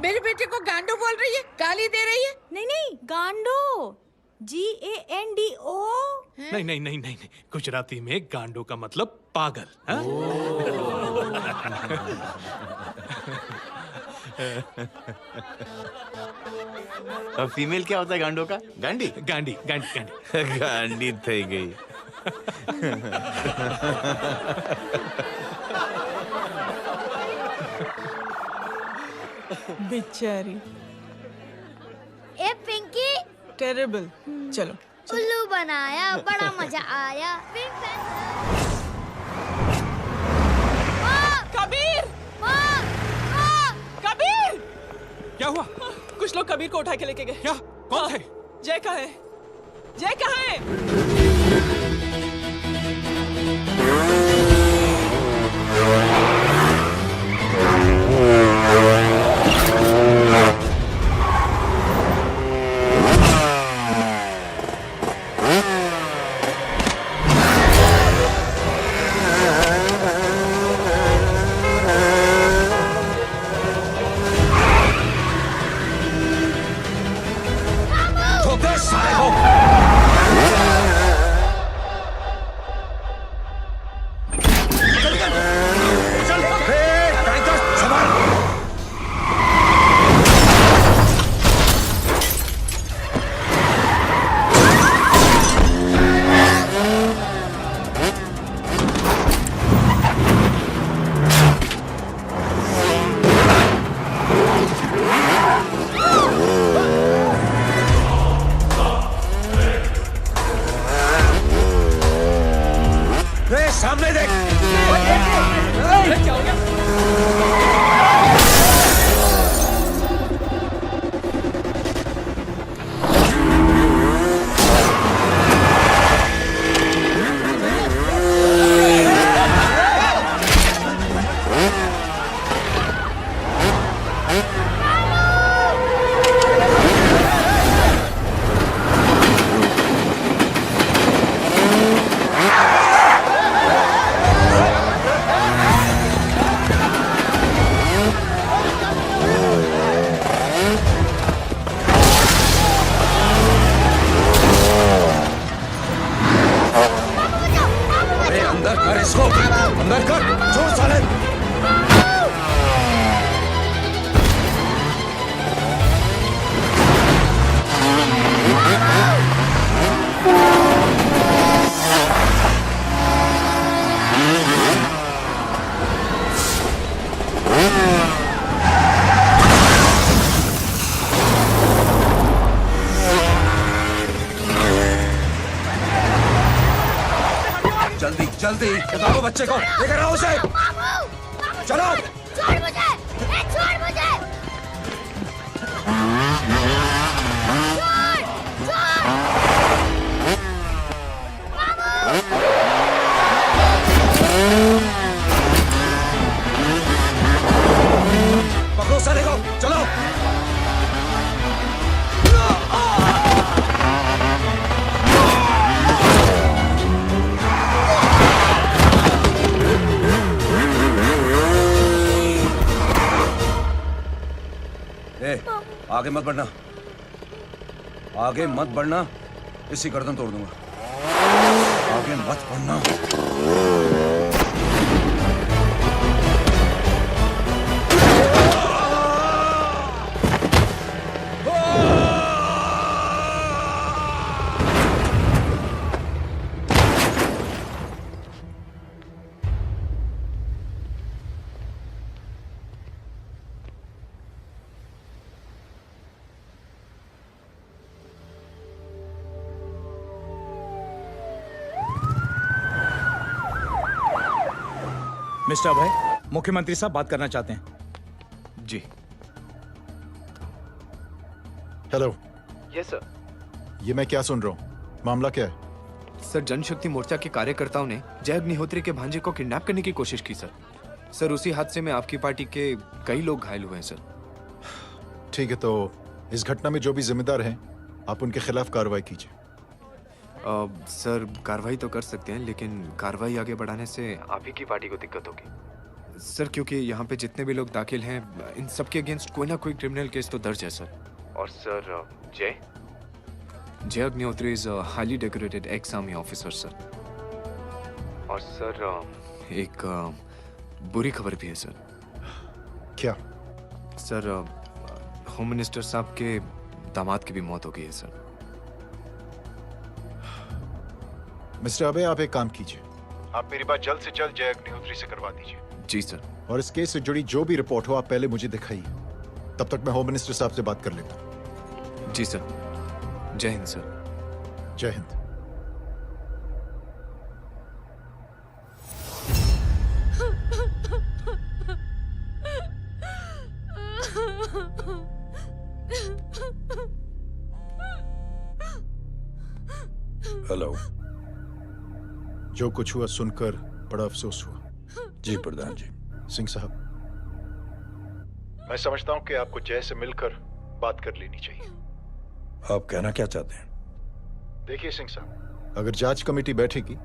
मेरे बेटे को गांडो बोल रही है, गाली दे रही है? नहीं गांडो, GANDO। नहीं नहीं नहीं नहीं नहीं, गुजराती में गांडो का मतलब पागल। हाँ? अब फीमेल क्या होता है गांडो का? गांडी गांडी गांडी गांडी गांडी थई गई। बेचारी। ए पिंकी। टेरेबल। चलो। उल्लू बनाया, बड़ा मजा आया। Pink panther. कबीर! कबीर! क्या हुआ? कुछ लोग कबीर को उठा के लेके गए। क्या? कौन थे? जय कहाँ है? जय कहाँ है? ठोक दे साले को। जल्दी बताओ बच्चे को, लेकर आओ उसे। चलो। छोड़ मुझे, छोड़ मुझे। पकड़ो साले को, चलो। आगे मत बढ़ना, आगे मत बढ़ना, इसी गर्दन तोड़ दूंगा। आगे मत बढ़ना। मिस्टर अभय, मुख्यमंत्री साहब बात करना चाहते हैं। जी। हेलो। Yes sir. ये मैं क्या सुन रहा हूँ? मामला क्या है? सर, जनशक्ति मोर्चा के कार्यकर्ताओं ने जय अग्निहोत्री के भांजे को किडनैप करने की कोशिश की सर। सर, उसी हादसे में आपकी पार्टी के कई लोग घायल हुए हैं सर। ठीक है, तो इस घटना में जो भी जिम्मेदार हैं, आप उनके खिलाफ कार्रवाई कीजिए। सर, कार्रवाई तो कर सकते हैं, लेकिन कार्रवाई आगे बढ़ाने से आप ही की पार्टी को दिक्कत होगी सर, क्योंकि यहाँ पे जितने भी लोग दाखिल हैं, इन सब के अगेंस्ट कोई ना कोई क्रिमिनल केस तो दर्ज है सर। और सर, जय Agnihotri is highly decorated ex army officer sir. और सर, एक बुरी खबर भी है सर। क्या? सर, होम मिनिस्टर साहब के दामाद की भी मौत हो गई है सर। मिस्टर अबे, आप एक काम कीजिए, आप मेरी बात जल्द से जल्द जय अग्निहोत्री से करवा दीजिए। जी सर। और इस केस से जुड़ी जो भी रिपोर्ट हो, आप पहले मुझे दिखाइए, तब तक मैं होम मिनिस्टर साहब से बात कर लेता हूँ। जी सर। जय हिंद सर। जय हिंद। हेलो। जो कुछ हुआ सुनकर बड़ा अफसोस हुआ। जी प्रधान जी। सिंह साहब, मैं समझता हूं कि आपको जय से मिलकर बात कर लेनी चाहिए। आप कहना क्या चाहते हैं? देखिए सिंह साहब, अगर जांच कमेटी बैठेगी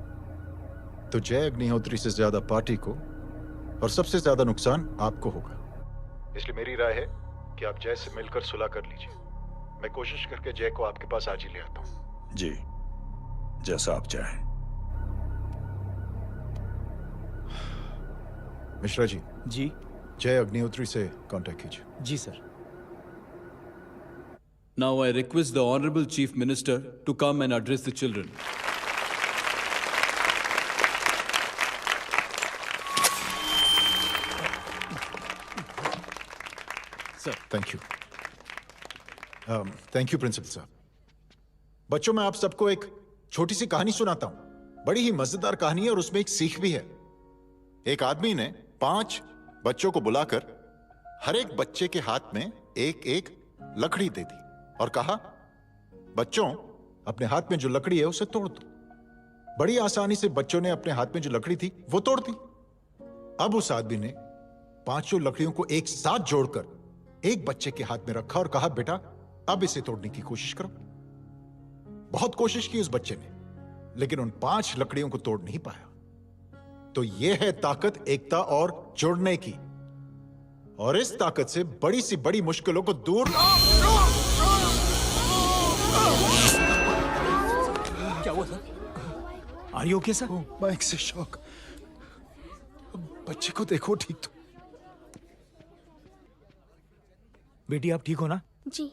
तो जय अग्निहोत्री से ज्यादा पार्टी को और सबसे ज्यादा नुकसान आपको होगा। इसलिए मेरी राय है कि आप जय से मिलकर सुलह कर लीजिए। मैं कोशिश करके जय को आपके पास आज ही ले आता हूं। जी, जैसा आप चाहें। मिश्रा जी। जी। जय अग्निहोत्री से कांटेक्ट कीजिए। जी sir. Now I request the Honorable Chief Minister to come and address the children. Sir, thank you. Thank you principal साहब। बच्चों, मैं आप सबको एक छोटी सी कहानी सुनाता हूं। बड़ी ही मजेदार कहानी है और उसमें एक सीख भी है। एक आदमी ने 5 बच्चों को बुलाकर हर एक बच्चे के हाथ में एक एक लकड़ी दे दी और कहा, बच्चों, अपने हाथ में जो लकड़ी है उसे तोड़ दो। बड़ी आसानी से बच्चों ने अपने हाथ में जो लकड़ी थी वो तोड़ दी। अब उस आदमी ने 5 लकड़ियों को एक साथ जोड़कर एक बच्चे के हाथ में रखा और कहा, बेटा, अब इसे तोड़ने की कोशिश करो। बहुत कोशिश की उस बच्चे ने, लेकिन उन 5 लकड़ियों को तोड़ नहीं पाया। तो यह है ताकत एकता और जुड़ने की। और इस ताकत से बड़ी सी बड़ी मुश्किलों को दूर। क्या हुआ sir? Are you okay sir? Mike से शॉक। बच्चे को देखो ठीक तो। बेटी, आप ठीक हो ना? जी।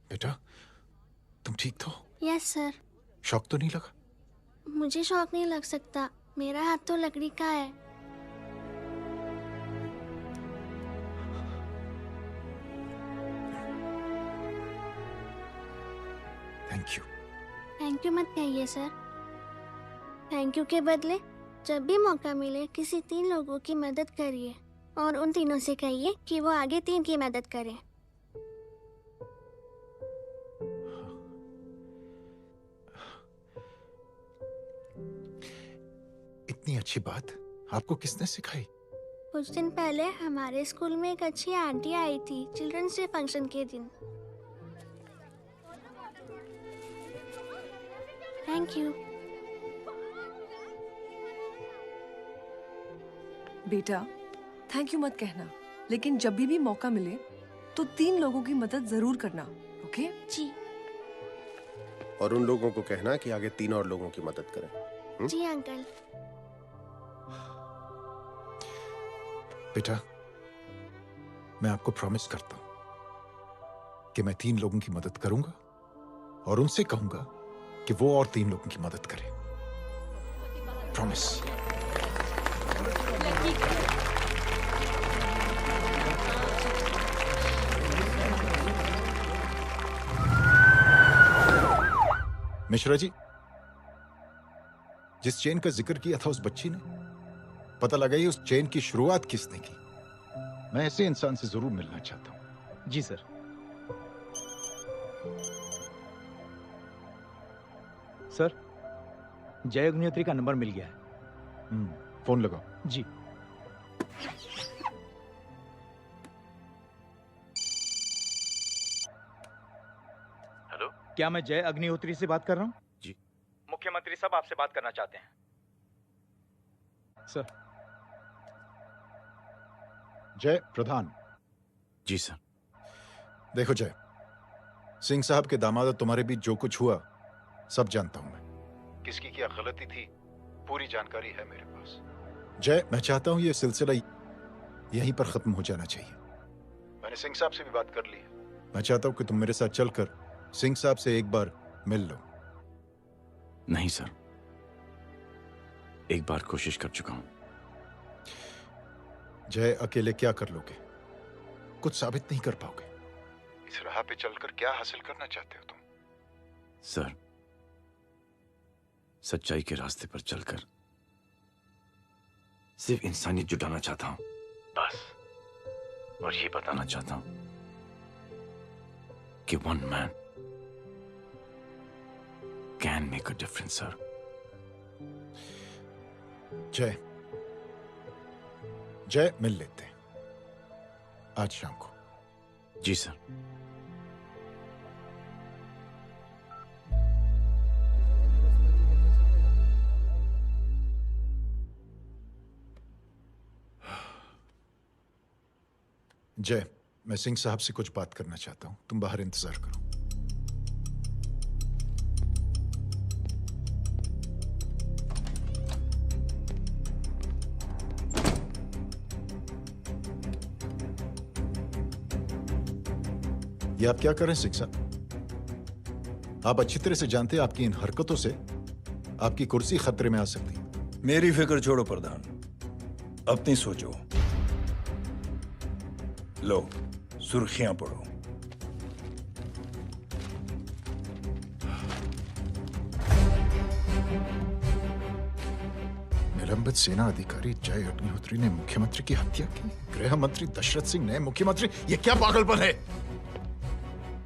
बेटा, तुम ठीक तो? Yes sir. शॉक तो नहीं लगा? मुझे शौक नहीं लग सकता, मेरा हाथ तो लकड़ी का है। Thank you. थैंक यू मत कहिए सर। थैंक यू के बदले जब भी मौका मिले किसी 3 लोगों की मदद करिए और उन तीनों से कहिए कि वो आगे 3 की मदद करें। इतनी अच्छी बात आपको किसने सिखाई? कुछ दिन पहले हमारे स्कूल में एक अच्छी आंटी आई थी चिल्ड्रंस डे फंक्शन के दिन। Thank you. बेटा थैंक यू मत कहना, लेकिन जब भी मौका मिले तो 3 लोगों की मदद जरूर करना, ओके? जी। और उन लोगों को कहना कि आगे 3 और लोगों की मदद करें। जी अंकल। बेटा, मैं आपको प्रॉमिस करता हूं कि मैं 3 लोगों की मदद करूंगा और उनसे कहूंगा कि वो और 3 लोगों की मदद करें। प्रॉमिस। मिश्रा जी, जिस चेन का जिक्र किया था उस बच्ची ने, पता लगाइए उस चेन की शुरुआत किसने की। मैं ऐसे इंसान से जरूर मिलना चाहता हूं। जी सर। सर, जय अग्निहोत्री का नंबर मिल गया है। फोन लगाओ। जी। हेलो, क्या मैं जय अग्निहोत्री से बात कर रहा हूँ? जी। मुख्यमंत्री साहब आपसे बात करना चाहते हैं। सर। जय प्रधान। जी सर। देखो जय, सिंह साहब के दामाद तुम्हारे बीच जो कुछ हुआ सब जानता हूं मैं। किसकी क्या गलती थी पूरी जानकारी है मेरे पास। जय, मैं चाहता हूं ये सिलसिला यहीं पर खत्म हो जाना चाहिए। मैंने सिंह साहब से भी बात कर ली है। मैं चाहता हूं कि तुम मेरे साथ चलकर सिंह साहब से एक बार मिल लो। नहीं सर, एक बार कोशिश कर चुका हूं। जय, अकेले क्या कर लोगे? कुछ साबित नहीं कर पाओगे। इस राह पे चलकर क्या हासिल करना चाहते हो तुम? सर, सच्चाई के रास्ते पर चलकर सिर्फ इंसानियत जुटाना चाहता हूं, बस। और ये बताना चाहता हूं कि one man can make a difference, sir. जय, जय, मिल लेते हैं आज शाम को। जी सर। जय, मैं सिंह साहब से कुछ बात करना चाहता हूं। तुम बाहर इंतजार करो। ये आप क्या कर रहे हैं सिंह साहब? आप अच्छी तरह से जानते हैं आपकी इन हरकतों से आपकी कुर्सी खतरे में आ सकती है। मेरी फिक्र छोड़ो प्रधान, अपनी सोचो। लो, सुर्खियां पढ़ो। निलंबित सेना अधिकारी जय अग्निहोत्री ने मुख्यमंत्री की हत्या की। गृह मंत्री दशरथ सिंह नए मुख्यमंत्री। ये क्या पागलपन है?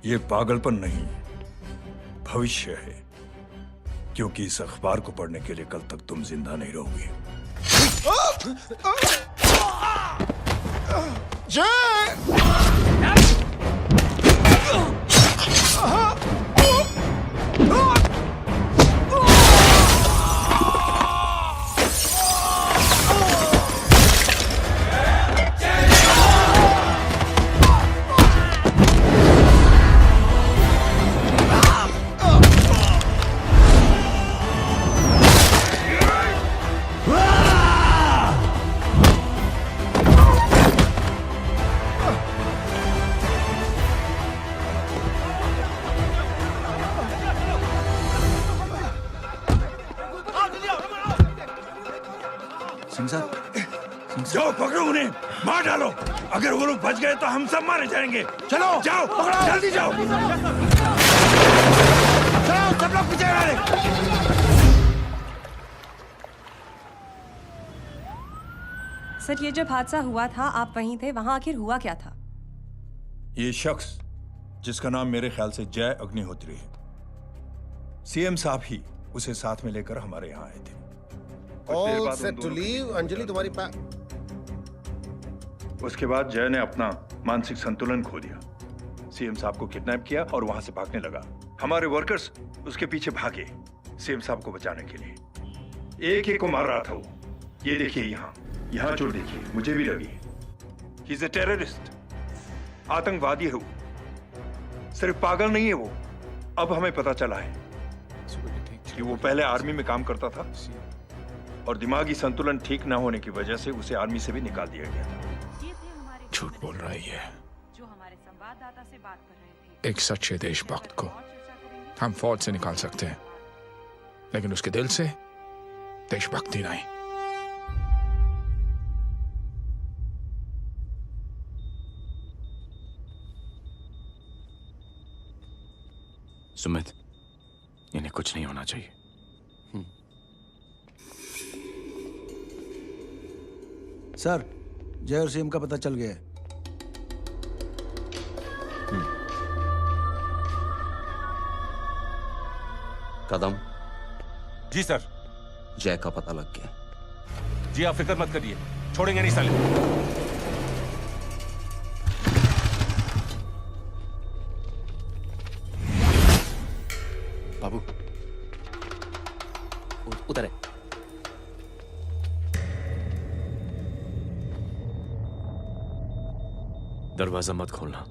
ये पागलपन नहीं, भविष्य है, क्योंकि इस अखबार को पढ़ने के लिए कल तक तुम जिंदा नहीं रहोगे। जाओ पकड़ो उन्हें, मार डालो। अगर वो लोग बच गए तो हम सब मारे जाएंगे। चलो जाओ, पकड़ो, जल्दी जाओ। सब लोग पीछे खड़े रहे। सर, ये जब हादसा हुआ था आप वहीं थे, वहां आखिर हुआ क्या था? ये शख्स जिसका नाम मेरे ख्याल से जय अग्निहोत्री है, सीएम साहब ही उसे साथ में लेकर हमारे यहाँ आए थे। All set to leave. Anjali तुम्हारी उसके बाद जय ने अपना मानसिक संतुलन खो दिया, सीएम साहब को किडनैप किया और वहां से भागने लगा। हमारे वर्कर्स उसके पीछे भागे सीएम साहब को बचाने के लिए। एक एक को मार रहा था वो। ये देखिए यहाँ चोट देखिए, मुझे भी लगी। ही इज अ टेररिस्ट, आतंकवादी है वो, सिर्फ पागल नहीं है वो। अब हमें पता चला है कि वो पहले आर्मी में काम करता था और दिमागी संतुलन ठीक ना होने की वजह से उसे आर्मी से भी निकाल दिया गया था। झूठ बोल रही है। जो हमारे संवाददाता से बात कर रहे थे। एक सच्चे देशभक्त को हम फौज से निकाल सकते हैं, लेकिन उसके दिल से देशभक्ति नहीं। सुमित, इन्हें कुछ नहीं होना चाहिए। सर, जय और सीएम का पता चल गया है। कदम। जी सर। जय का पता लग गया। जी आप फिक्र मत करिए, छोड़ेंगे नहीं साले। बाबू उधर है। दरवाजा मत खोलना।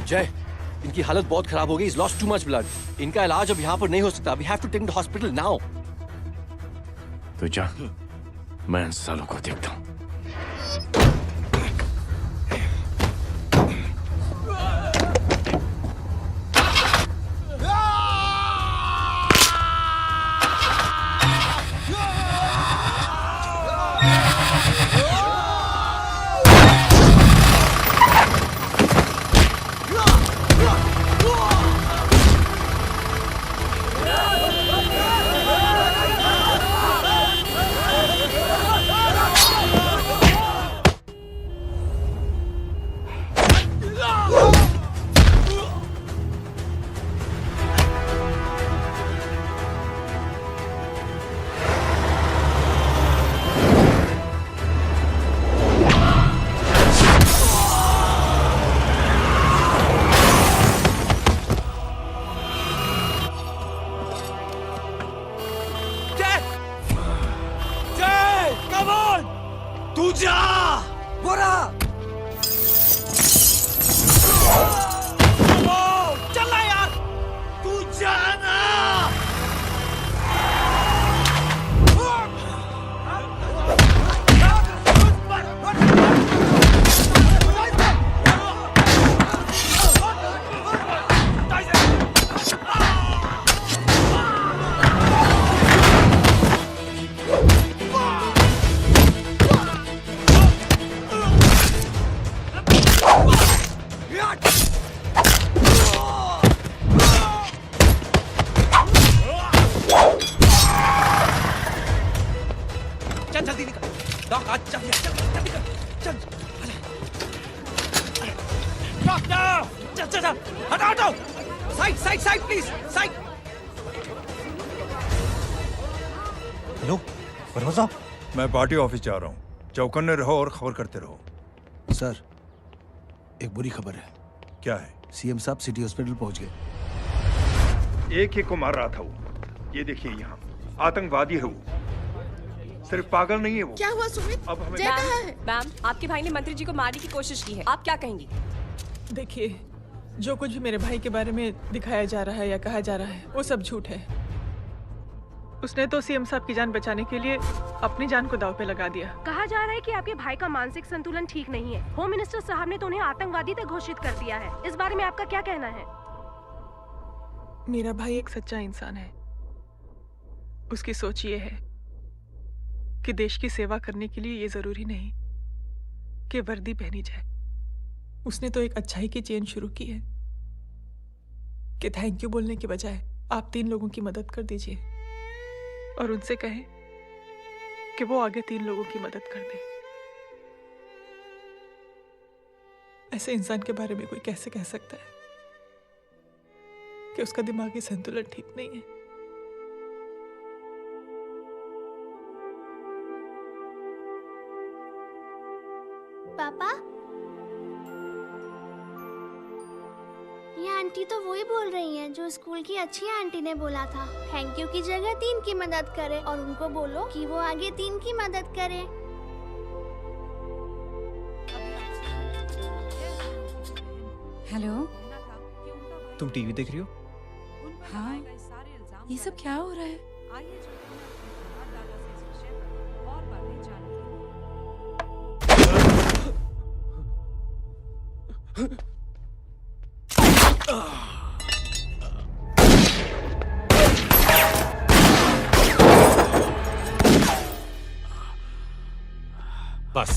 जय, इनकी हालत बहुत खराब हो गई। He's lost too much blood. इनका इलाज अब यहाँ पर नहीं हो सकता। We have to take him to hospital now. तो जा, मैं इन सालों को देखता हूँ। जल्दी निकल। डॉक आज जल्दी जल्दी कर। चल डॉक चल चल चल हटाओ हटाओ। Side side side please side. Hello Verma साहब, मैं पार्टी ऑफिस जा रहा हूँ। चौकन्ने रहो और खबर करते रहो। सर, एक बुरी खबर है। क्या है? सीएम साहब सिटी हॉस्पिटल पहुंच गए। एक ही को मार रहा था वो। ये देखिए यहाँ आतंकवादी है वो। सिर्फ पागल नहीं है वो। क्या हुआ सुमित? अब हमें मैम, आपके भाई ने मंत्री जी को मारने की कोशिश की है, आप क्या कहेंगी? देखिए, जो कुछ भी मेरे भाई के बारे में दिखाया जा रहा है या कहा जा रहा है वो सब झूठ है। उसने तो सीएम साहब की जान बचाने के लिए अपनी जान को दांव पे लगा दिया। कहा जा रहा है कि आपके भाई का मानसिक संतुलन ठीक नहीं है। होम मिनिस्टर साहब ने तो उन्हें आतंकवादी तक घोषित कर दिया है। इस बारे में आपका क्या कहना है? मेरा भाई एक सच्चा इंसान है। उसकी सोच ये है कि देश की सेवा करने के लिए ये जरूरी नहीं कि वर्दी पहनी जाए। उसने तो एक अच्छाई की चेन शुरू की है कि थैंक यू बोलने के बजाय आप 3 लोगों की मदद कर दीजिए और उनसे कहें कि वो आगे 3 लोगों की मदद कर दे। ऐसे इंसान के बारे में कोई कैसे कह सकता है कि उसका दिमागी संतुलन ठीक नहीं है? पापा, ये आंटी तो वही बोल रही हैं जो स्कूल की अच्छी आंटी ने बोला था, थैंक यू की जगह 3 की मदद करे और उनको बोलो कि वो आगे 3 की मदद करे। हेलो, तुम टीवी देख रही हो? हाँ, ये सब क्या हो रहा है? बस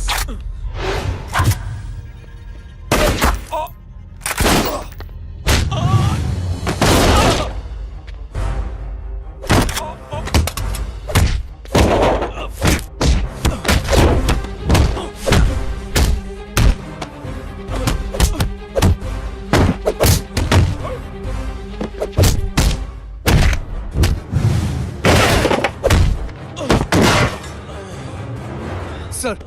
सर,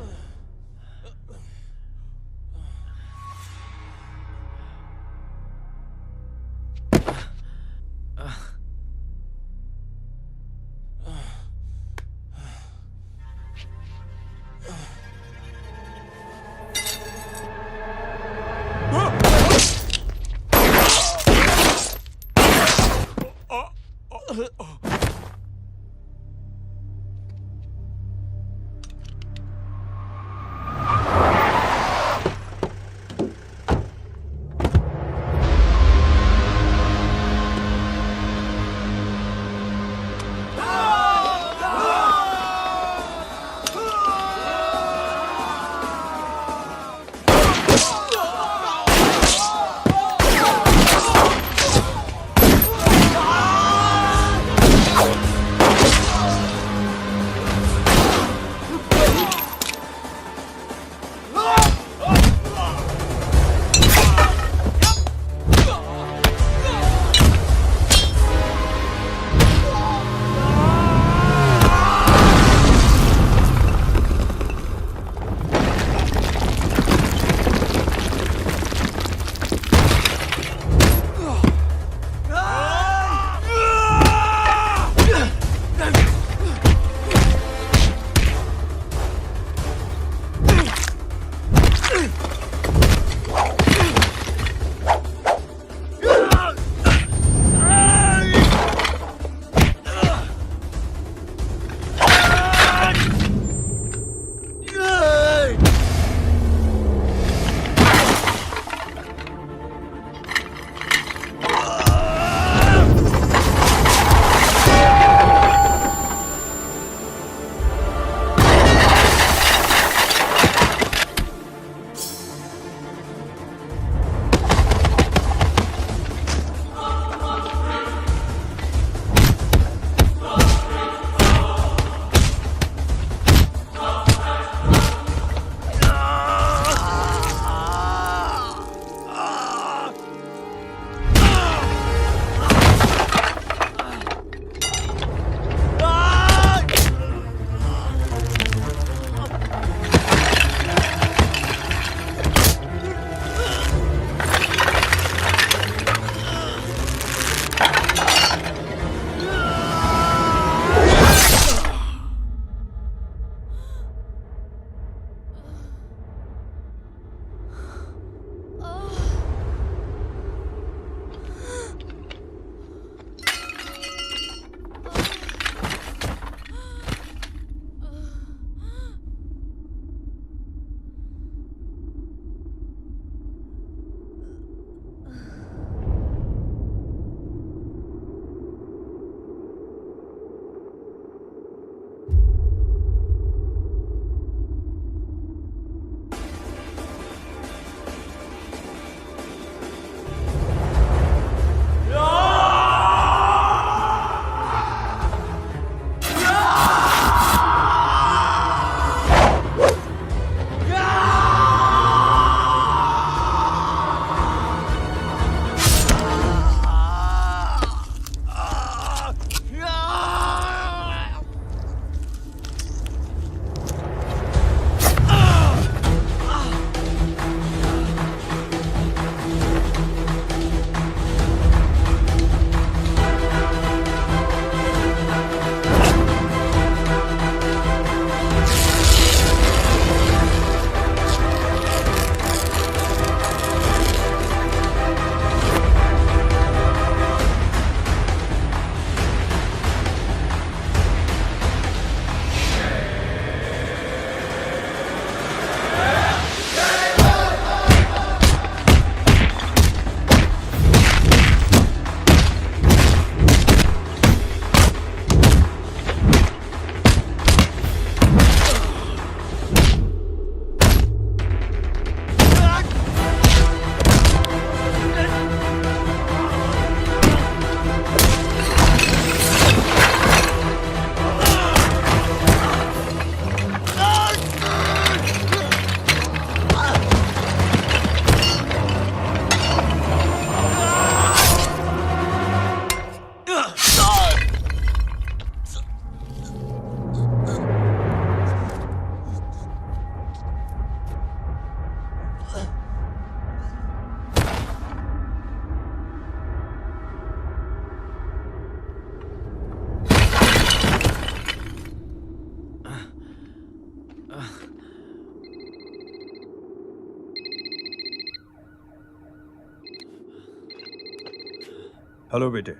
हेलो बेटे।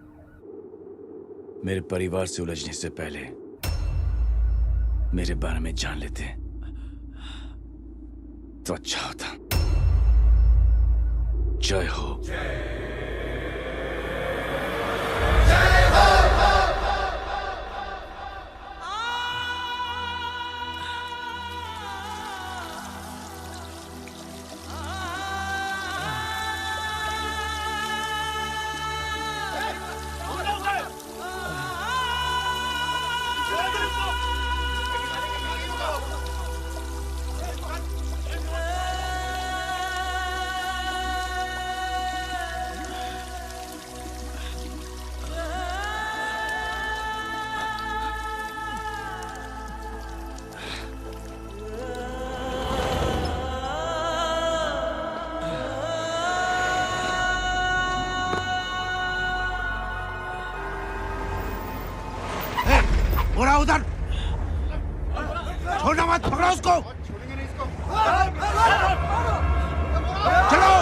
मेरे परिवार से उलझने से पहले मेरे बारे में जान लेते तो अच्छा होता। जय हो। बुरा उधर छोड़ना मत, पकड़ो उसको। चलो।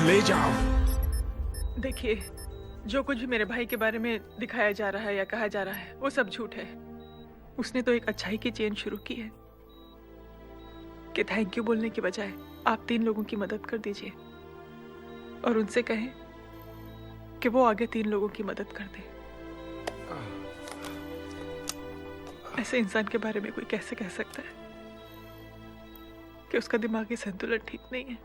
ले जाओ। देखिए, जो कुछ भी मेरे भाई के बारे में दिखाया जा रहा है या कहा जा रहा है वो सब झूठ है। उसने तो एक अच्छाई की चेन शुरू की है कि थैंक यू बोलने के बजाय आप 3 लोगों की मदद कर दीजिए और उनसे कहें कि वो आगे 3 लोगों की मदद कर दे। ऐसे इंसान के बारे में कोई कैसे कह सकता है कि उसका दिमागी संतुलन ठीक नहीं है?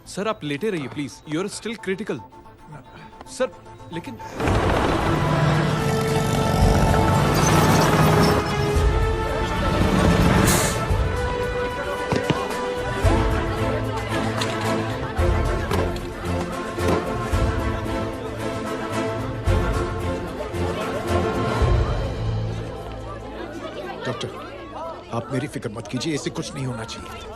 सर आप लेटे रहिए please, you are still critical. Sir लेकिन डॉक्टर, आप मेरी फिक्र मत कीजिए, इससे कुछ नहीं होना चाहिए।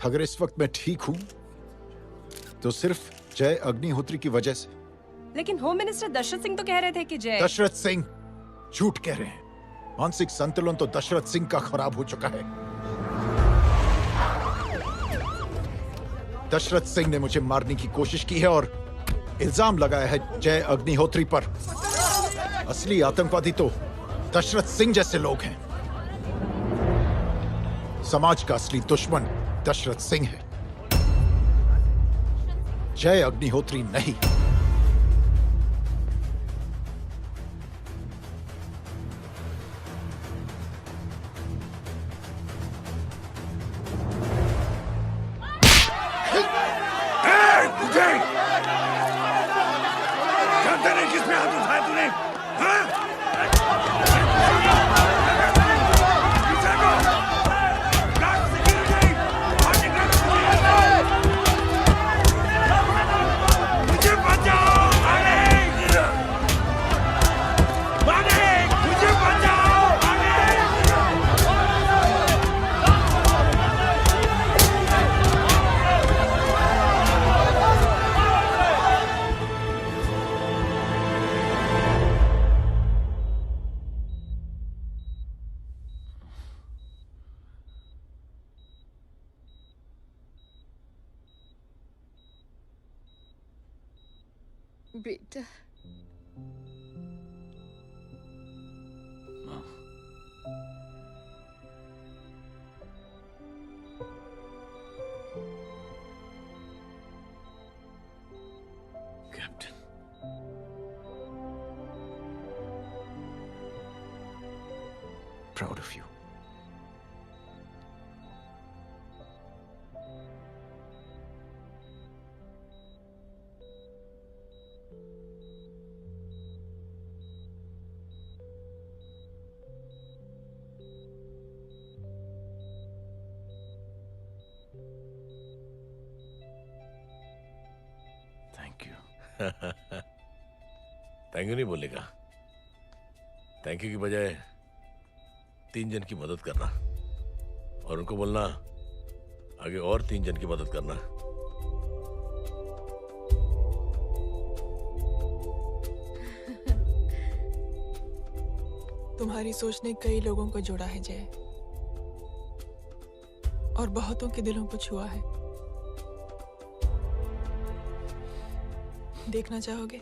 अगर इस वक्त मैं ठीक हूं तो सिर्फ जय अग्निहोत्री की वजह से। लेकिन होम मिनिस्टर दशरथ सिंह तो कह रहे थे कि जय। दशरथ सिंह झूठ कह रहे हैं। मानसिक संतुलन तो दशरथ सिंह का खराब हो चुका है। दशरथ सिंह ने मुझे मारने की कोशिश की है और इल्जाम लगाया है जय अग्निहोत्री पर। असली आतंकवादी तो दशरथ सिंह जैसे लोग हैं। समाज का असली दुश्मन दशरथ सिंह है, जय अग्निहोत्री नहीं। जानते नहीं किस पे हाथ उठाया तूने? बेटा captain, proud of you. Thank you. Thank you नहीं बोलेगा, थैंक यू की बजाय 3 जन की मदद करना और उनको बोलना आगे और 3 जन की मदद करना। तुम्हारी सोच ने कई लोगों को जोड़ा है जय, और बहुतों के दिलों को छुआ है। देखना चाहोगे?